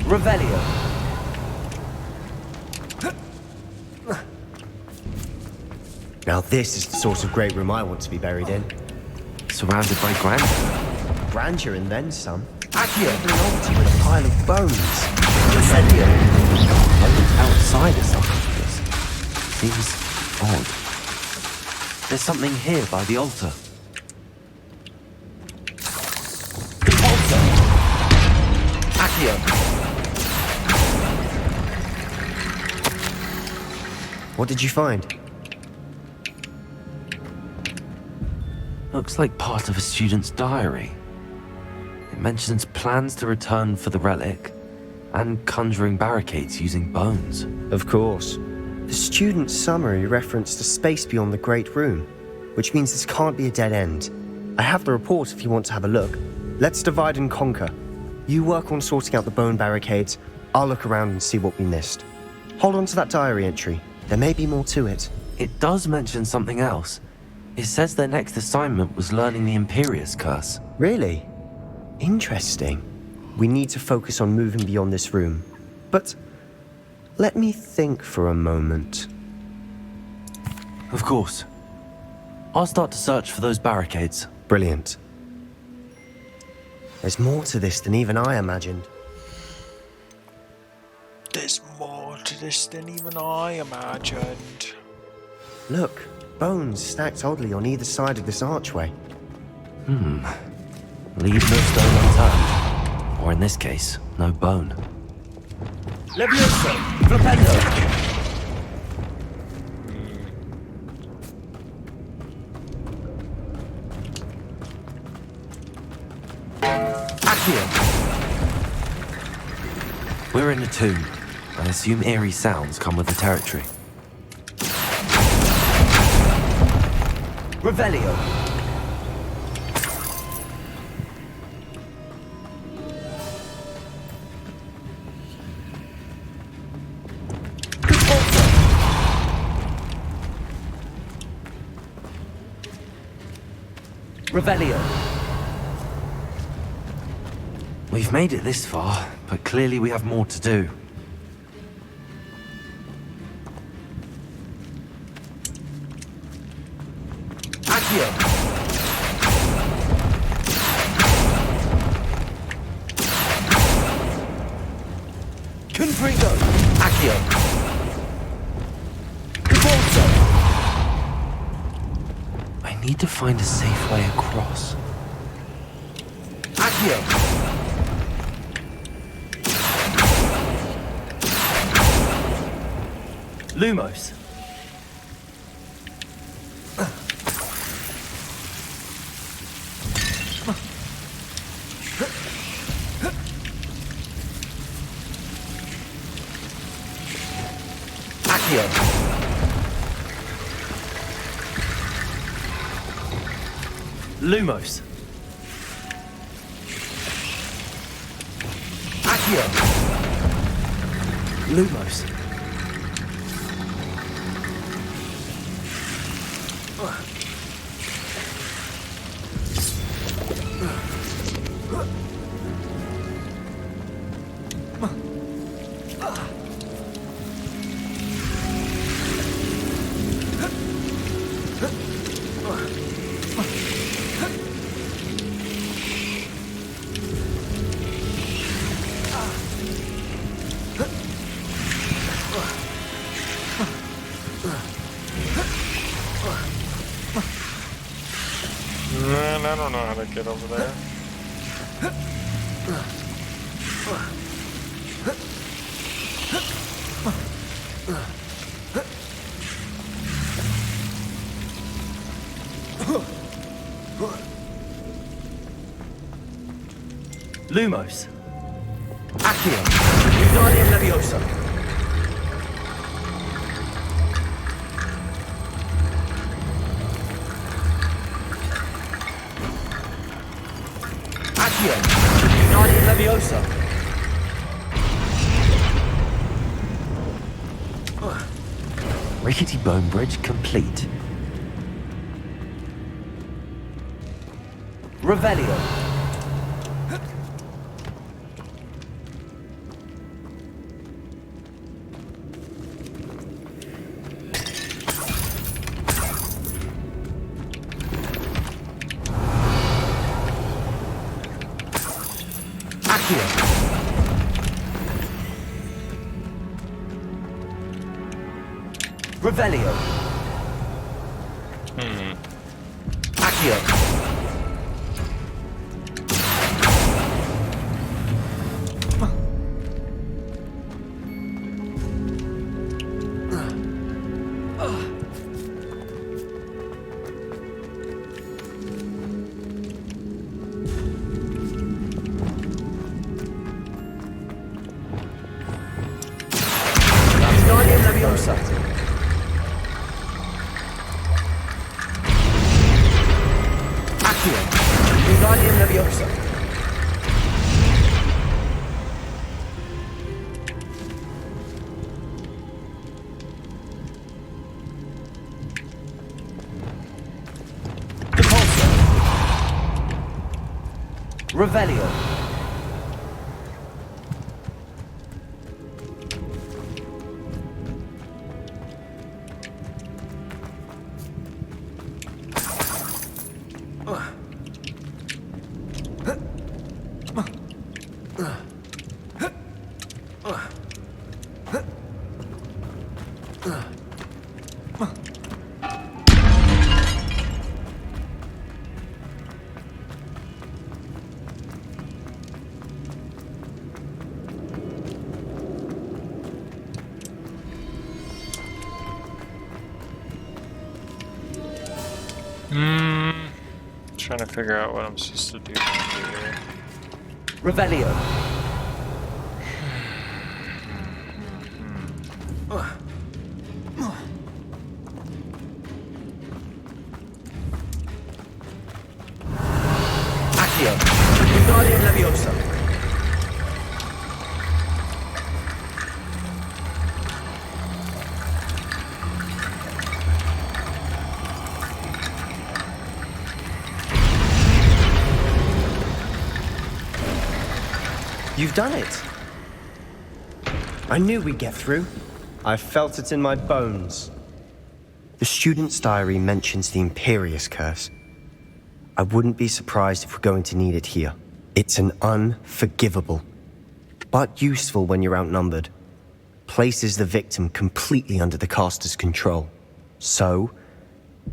Revelio! Now this is the sort of great room I want to be buried in. Surrounded by grandeur. Grandeur and then some. Accio! An altar with a pile of bones. Incendio! Bones outside a sarcophagus. Seems odd. There's something here by the altar. Depulso! Accio! What did you find? Looks like part of a student's diary. It mentions plans to return for the relic and conjuring barricades using bones. Of course. The student's summary referenced a space beyond the Great Room, which means this can't be a dead end. I have the report if you want to have a look. Let's divide and conquer. You work on sorting out the bone barricades. I'll look around and see what we missed. Hold on to that diary entry. There may be more to it. It does mention something else. It says their next assignment was learning the Imperius Curse. Really? Interesting. We need to focus on moving beyond this room. But let me think for a moment. Of course. I'll start to search for those barricades. Brilliant. There's more to this than even I imagined. There's more to this than even I imagined. Look, bones stacked oddly on either side of this archway. Leave no stone unturned. Or in this case, no bone. Levioso! Flipendo! Accio! We're in a tomb. I assume eerie sounds come with the territory. Revelio! Revelio! We've made it this far, but clearly we have more to do. Accio! Confringo! Accio! Depulso! I need to find a safe way across. Accio! Lumos! Lumos. Accio. Lumos. Man, I don't know how to get over there. Lumos. Accio. Wingardium Leviosa. Accio. Wingardium Leviosa. Rickety bone bridge complete. Revelio. Revelio. Accio. Wingardium Leviosa. Accio. Wingardium Leviosa. Depulso. Revelio. Trying to figure out what I'm supposed to do here. Revelio. Accio. Wingardium Leviosa. You've done it. I knew we'd get through. I felt it in my bones. The student's diary mentions the Imperious Curse. I wouldn't be surprised if we're going to need it here. It's an unforgivable, but useful when you're outnumbered. Places the victim completely under the caster's control. So,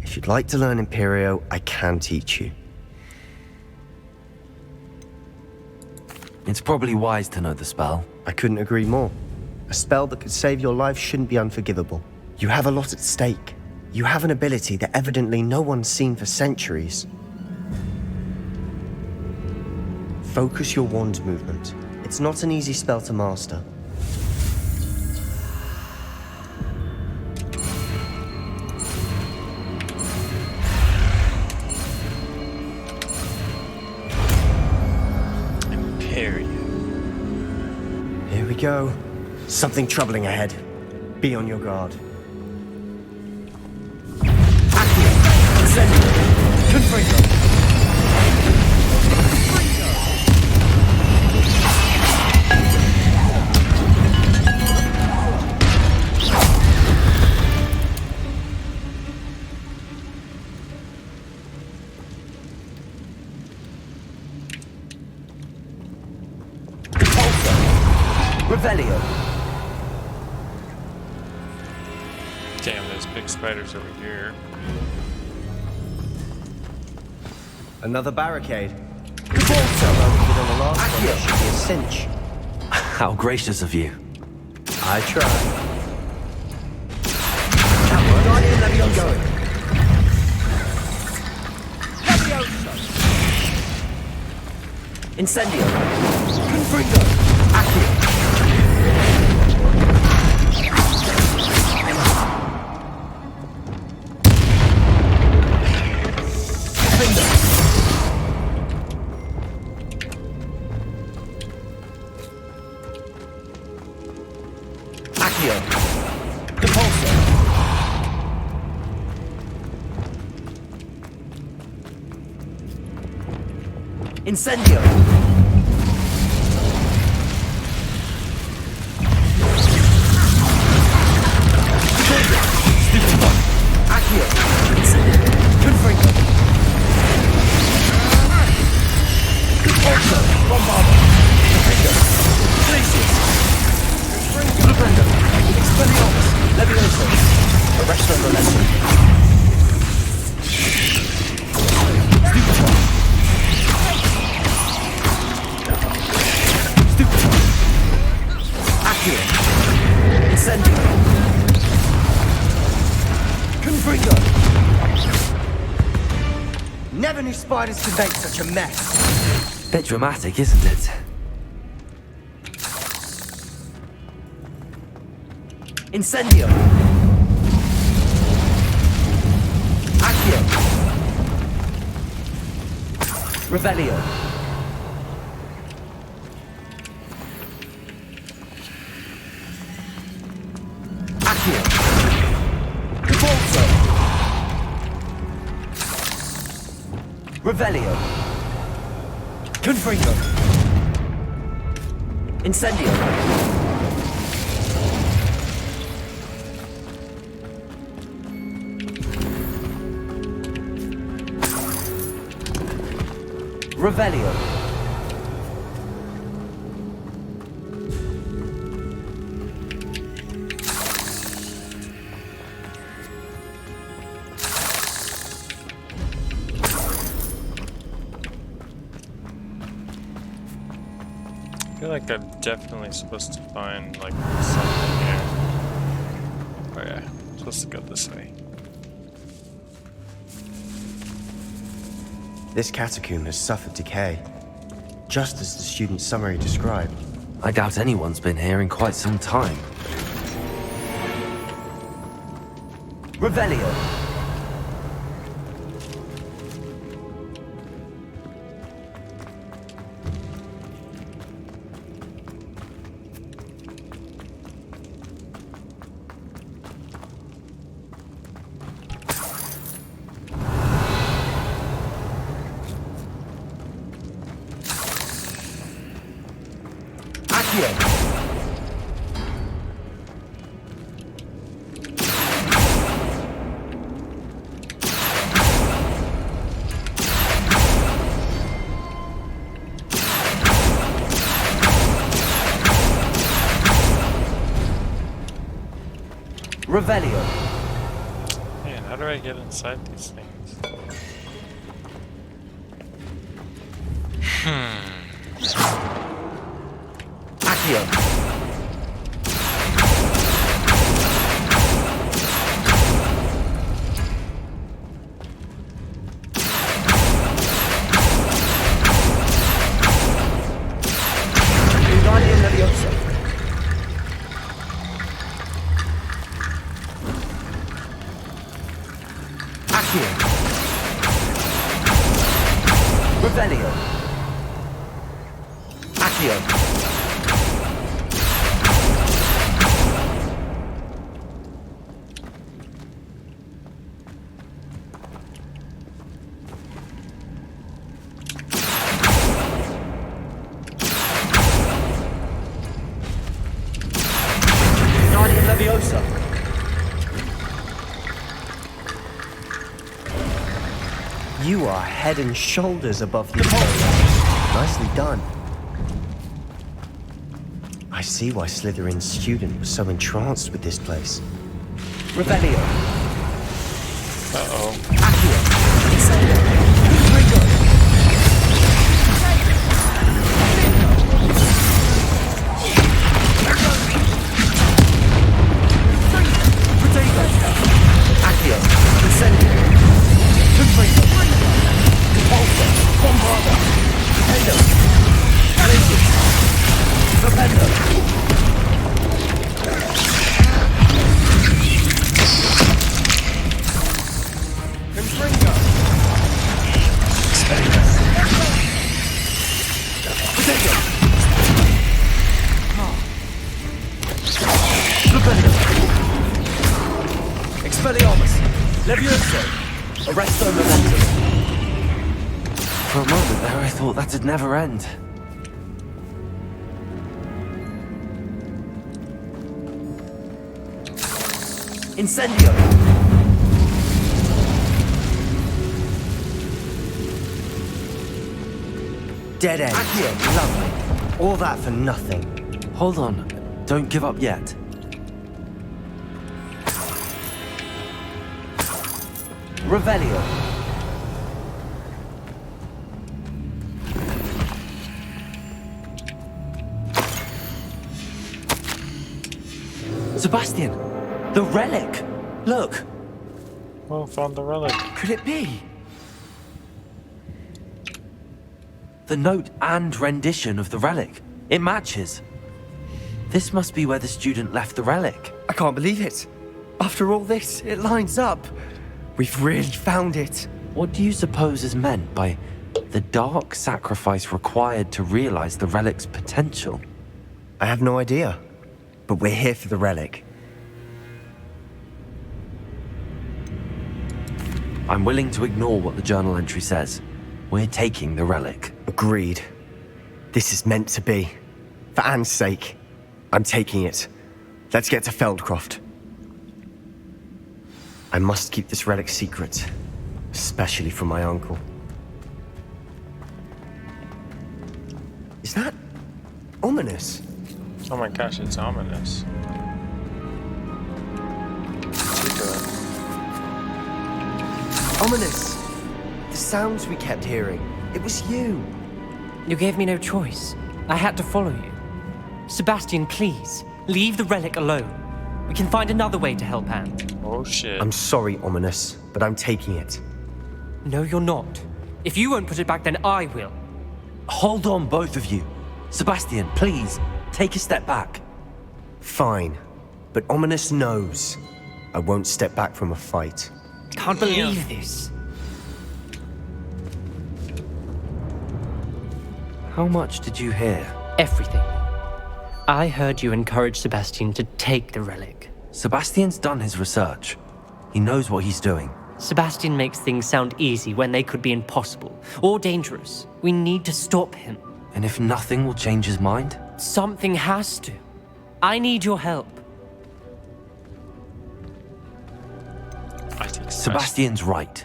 if you'd like to learn Imperio, I can teach you. It's probably wise to know the spell. I couldn't agree more. A spell that could save your life shouldn't be unforgivable. You have a lot at stake. You have an ability that evidently no one's seen for centuries. Focus your wand movement. It's not an easy spell to master. go. Something troubling ahead. Be on your guard. Revelio. Damn, there's big spiders over here. Another barricade. On the last one, there should be a cinch. How gracious of you. I try. Guardian Levioso. Incendio. Confringo. Accio. Incendio! Accio! Incendio! Confringo! Orso! Bombardo! Confringo! Glacius! Confringo! Expelliarmus! Levioso! Arresto and Rolento! Incendio! Confringo! Never knew spiders could make such a mess. Bit dramatic, isn't it? Incendio! Accio! Revelio! Accio! Devolso! Revelio! Confringo! Incendio! Revelio! I feel like I'm definitely supposed to find like something here. Oh yeah, I'm supposed to go this way. This catacomb has suffered decay, just as the student's summary described. I doubt anyone's been here in quite some time. Revelio! Revelio! Man, how do I get inside these things? Accio! Guardian Levioso! Accio! Revelio! Accio! You are head and shoulders above the others. Nicely done. I see why Slytherin's student was so entranced with this place. Revelio. Uh-oh. Accio. Incendio. Confringo. Repulsor. Bombarda. Propendo. Radius. Propendo. Confringo. Propendo. Propendo. Expelliarmus! Levioso! Arresto momentum! For a moment there, I thought that'd never end. Incendio! Dead end. Accio! Lovely. All that for nothing. Hold on. Don't give up yet. Revelio. Sebastian! The relic! Look! Oh, found the relic. Could it be? The note and rendition of the relic. It matches. This must be where the student left the relic. I can't believe it. After all this, it lines up. We've really found it. What do you suppose is meant by the dark sacrifice required to realize the relic's potential? I have no idea. But we're here for the relic. I'm willing to ignore what the journal entry says. We're taking the relic. Agreed. This is meant to be. For Anne's sake, I'm taking it. Let's get to Feldcroft. I must keep this relic secret, especially from my uncle. Is that ominous? Oh my gosh, it's ominous. What's he doing? Ominous! The sounds we kept hearing. It was you. You gave me no choice. I had to follow you. Sebastian, please, leave the relic alone. We can find another way to help Anne. Oh shit. I'm sorry, Ominous, but I'm taking it. No, you're not. If you won't put it back, then I will. Hold on, both of you. Sebastian, please, take a step back. Fine, but Ominous knows I won't step back from a fight. Can't believe this. How much did you hear? Everything. I heard you encourage Sebastian to take the relic. Sebastian's done his research. He knows what he's doing. Sebastian makes things sound easy when they could be impossible or dangerous. We need to stop him. And if nothing will change his mind? Something has to. I need your help. I think Sebastian's right.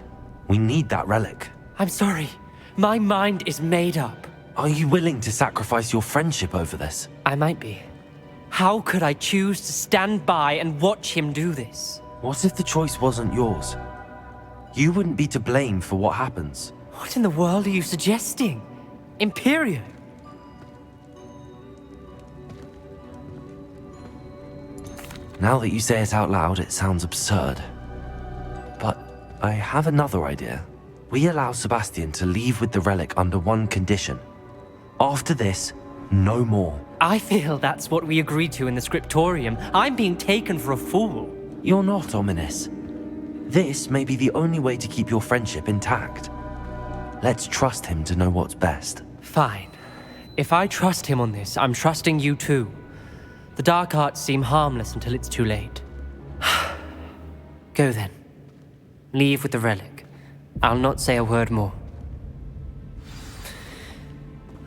We need that relic. I'm sorry. My mind is made up. Are you willing to sacrifice your friendship over this? I might be. How could I choose to stand by and watch him do this? What if the choice wasn't yours? You wouldn't be to blame for what happens. What in the world are you suggesting? Imperium? Now that you say it out loud, it sounds absurd. But I have another idea. We allow Sebastian to leave with the relic under one condition. After this, no more. I feel that's what we agreed to in the scriptorium. I'm being taken for a fool. You're not, Ominous. This may be the only way to keep your friendship intact. Let's trust him to know what's best. Fine. If I trust him on this, I'm trusting you too. The dark arts seem harmless until it's too late. Go then. Leave with the relic. I'll not say a word more.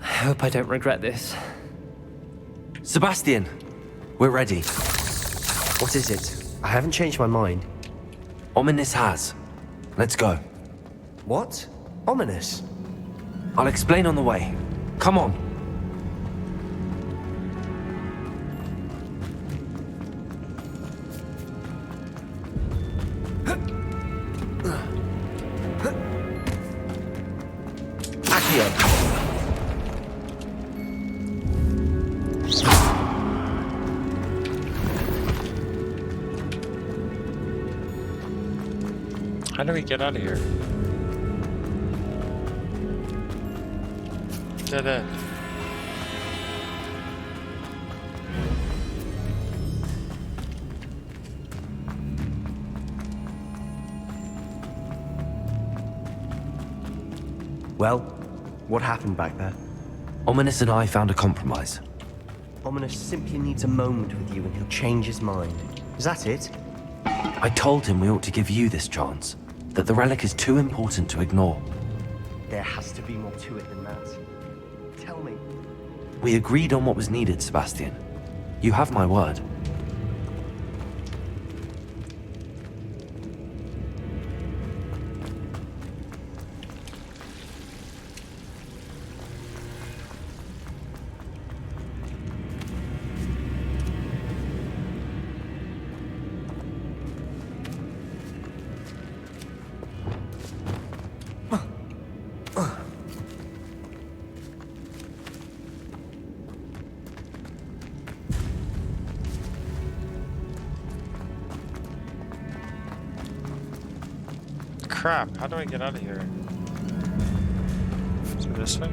I hope I don't regret this. Sebastian, we're ready. What is it? I haven't changed my mind. Ominous has. Let's go. What? Ominous. I'll explain on the way. Come on. How do we get out of here? Dead end. Well, what happened back there? Ominous and I found a compromise. Ominous simply needs a moment with you and he'll change his mind. Is that it? I told him we ought to give you this chance, that the relic is too important to ignore. There has to be more to it than that. Tell me. We agreed on what was needed, Sebastian. You have my word. Crap, how do I get out of here? Is it this way?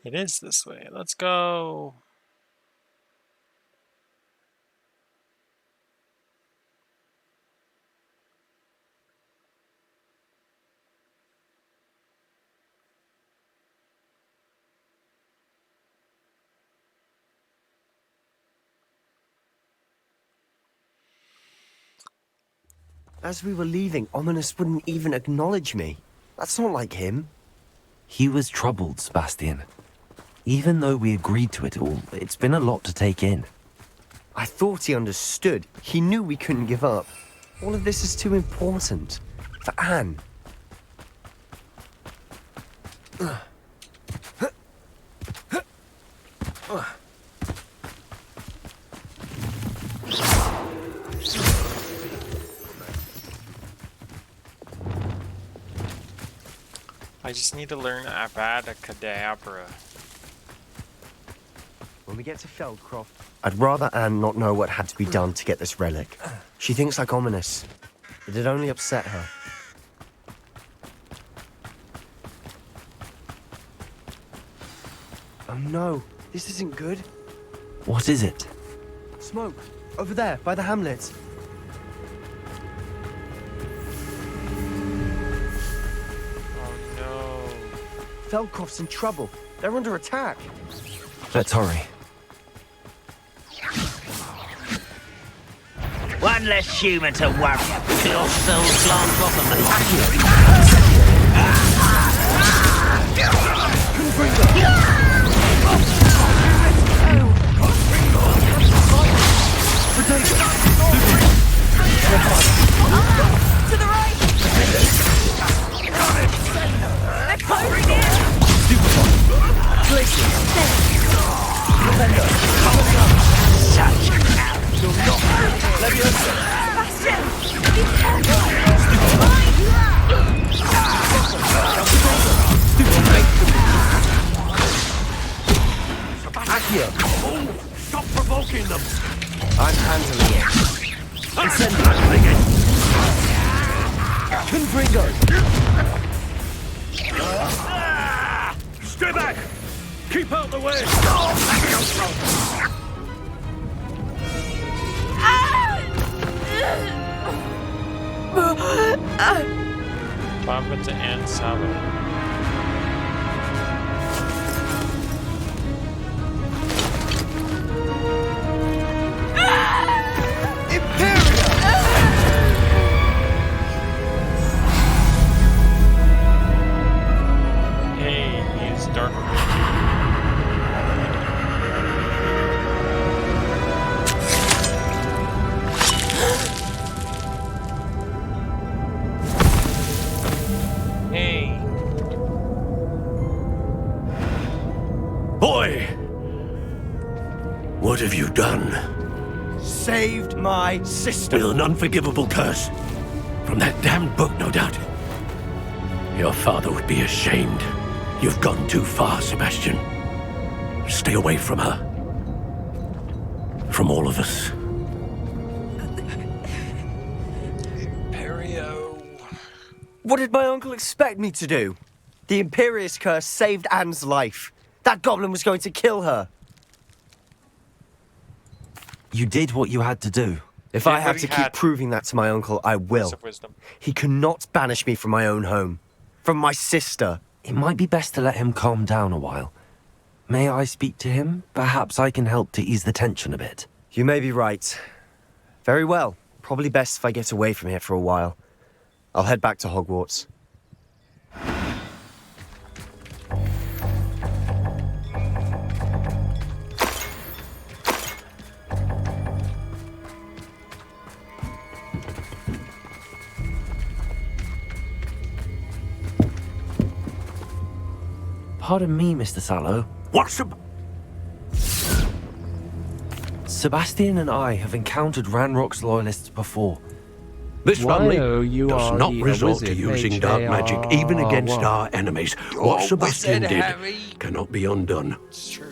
It is this way. Let's go. As we were leaving, Ominous wouldn't even acknowledge me. That's not like him. He was troubled, Sebastian. Even though we agreed to it all, it's been a lot to take in. I thought he understood. He knew we couldn't give up. All of this is too important. For Anne. I just need to learn Avada Kedavra. When we get to Feldcroft, I'd rather Anne not know what had to be done to get this relic. She thinks like Ominous. It'd only upset her. Oh no, this isn't good. What is it? Smoke, over there, by the hamlet. Feldcroft's in trouble. They're under attack. Let's hurry. One less human to worry. Kill still glance off of To the right! They're closing in! Sebastian! Be careful! Accio! Stop provoking them! I'm handling it. Incendiary! Confringo! Stay back! Keep out the way! Bamba to Anne Salo. have you done? Saved my sister. With an unforgivable curse. From that damned book, no doubt. Your father would be ashamed. You've gone too far, Sebastian. Stay away from her. From all of us. What did my uncle expect me to do? The Imperious curse saved Anne's life. That goblin was going to kill her. You did what you had to do. If I have to keep proving that to my uncle, I will. He cannot banish me from my own home. From my sister. It might be best to let him calm down a while. May I speak to him? Perhaps I can help to ease the tension a bit. You may be right. Very well. Probably best if I get away from here for a while. I'll head back to Hogwarts. Pardon me, Mr. Sallow. What's up? Sebastian and I have encountered Ranrock's loyalists before. This family does not are resort wizard, to using dark magic even against our enemies. What Sebastian did cannot be undone.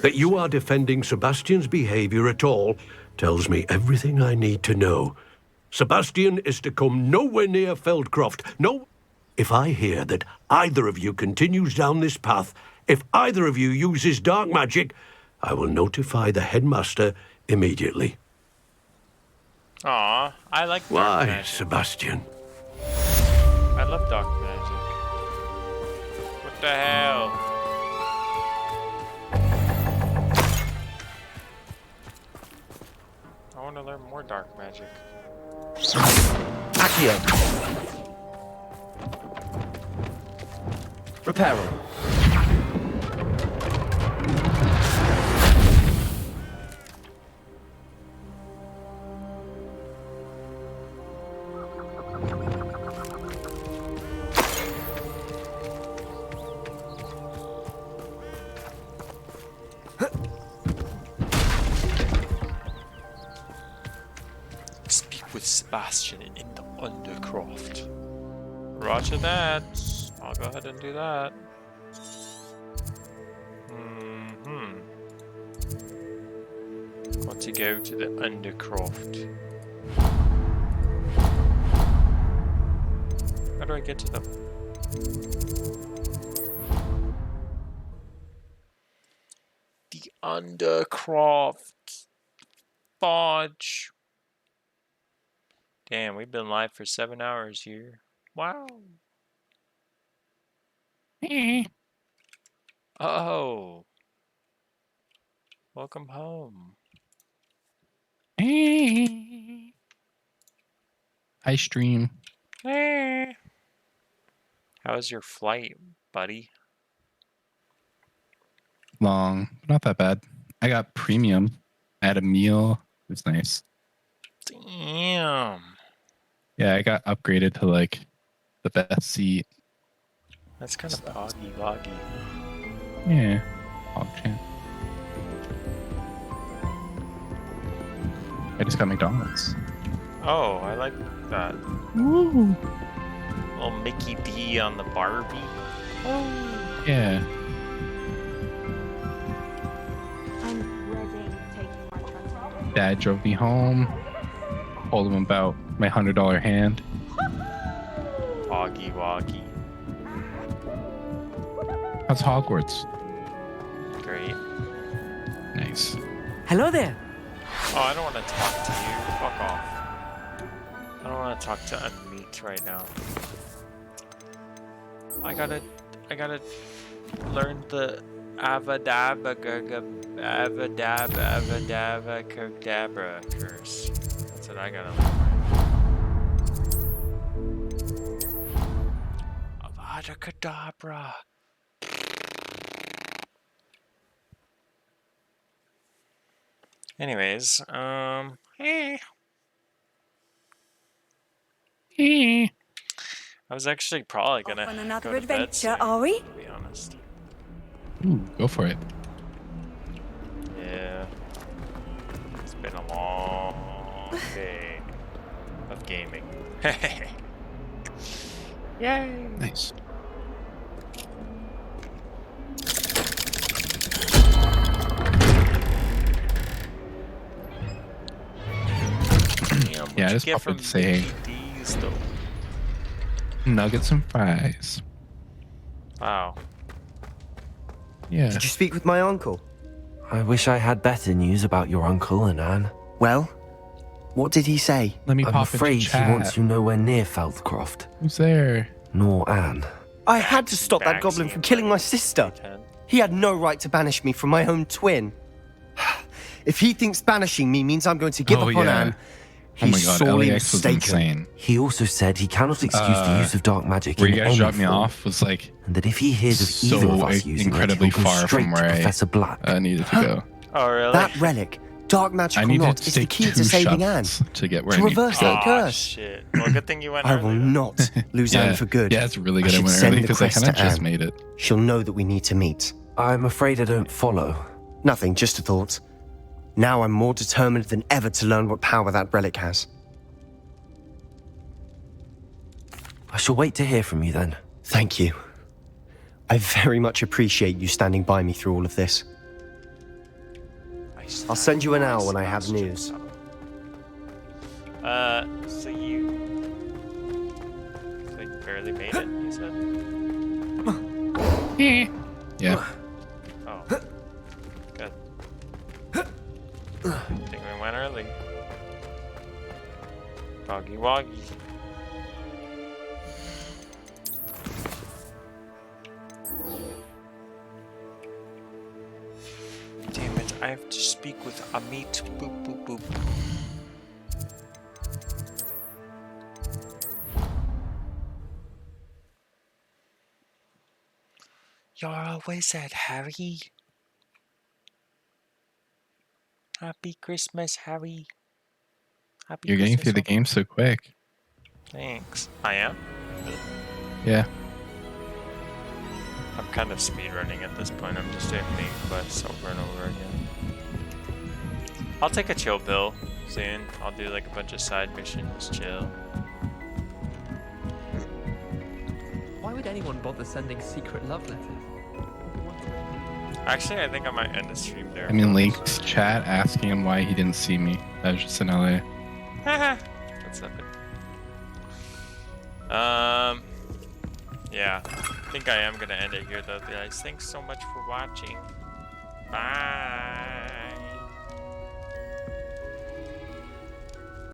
That you are defending Sebastian's behavior at all tells me everything I need to know. Sebastian is to come nowhere near Feldcroft. No. If I hear that either of you continues down this path, if either of you uses dark magic, I will notify the headmaster immediately. Aw, I like dark Why, magic. Sebastian? I love dark magic. What the hell? I want to learn more dark magic. Accio. Reparo. Speak with Sebastian in the Undercroft. Roger that. I'll go ahead and do that. Got to go to the Undercroft. How do I get to them? The Undercroft. Fudge. Damn, we've been live for 7 hours here. Wow. Oh. Welcome home. I stream. How was your flight, buddy? Long. Not that bad. I got premium. I had a meal. It was nice. Damn. Yeah, I got upgraded to like the best seat. That's kind of boggy loggy. Yeah. Hog champ. I just got McDonald's. Oh, I like that. Woo. Little Mickey D on the Barbie. Oh. Yeah. Dad drove me home. Told him about my $100 hand. Woggy woggy. How's Hogwarts? Great. Nice. Hello there. Oh, I don't want to talk to you. Fuck off. I don't want to talk to Unmeat right now. I gotta learn the Avadabra Kedavra curse. That's what I gotta learn. Avada Kedavra. Anyways, I was actually probably gonna on another go to bed adventure, soon, are we? to be honest. Ooh, go for it. Yeah. cafe of gaming. Yay! Nice. Yeah, I just popped in to say hey. DVDs, though? Nuggets and fries. Wow. Yeah. Did you speak with my uncle? I wish I had better news about your uncle and Anne. Well, what did he say? Let me I'm pop afraid into he chat. wants you nowhere near Feldcroft. Who's there? Nor Anne. I had to stop that goblin from killing my sister. He had no right to banish me from my own twin. If he thinks banishing me means I'm going to give up on Anne, Oh my he's god, sorely LAX was mistaken. insane. He also said he cannot excuse the use of dark magic Where in you guys any dropped me form, off was like and that if he hears of so either of us using incredibly it, he'll go far straight from to where Professor Black. I needed to go. Oh, really? That relic, dark I magical needed knot, to is the take key 2 to saving Anne. shots to get where To I need reverse to go. that curse. Shit. Well, good thing you went I will early. not lose Anne for good. Yeah, it's really I good I should went send early the because I quest kind of to just Anne. made it. She'll know that we need to meet. I'm afraid I don't follow. Nothing, just a thought. Now I'm more determined than ever to learn what power that relic has. I shall wait to hear from you then. Thank you. I very much appreciate you standing by me through all of this. I'll send you an owl when I have news. So you like barely made it, you said? Yeah. Oh. Good. I think we went early. Doggy woggy. Damn it, I have to speak with Amit. Boop boop boop. You're a wizard, Harry. Happy Christmas, Harry. Happy You're getting Christmas, through the game so quick. Thanks. I am? Yeah. I'm kind of speedrunning at this point. I'm just doing main quests over and over again. I'll take a chill pill soon. I'll do like a bunch of side missions, chill. Why would anyone bother sending secret love letters? Actually, I think I might end the stream there. I'm in Lake's chat asking him why he didn't see me. I was just in LA. That's epic. Yeah. I think I am gonna end it here though, guys. Thanks so much for watching. Bye.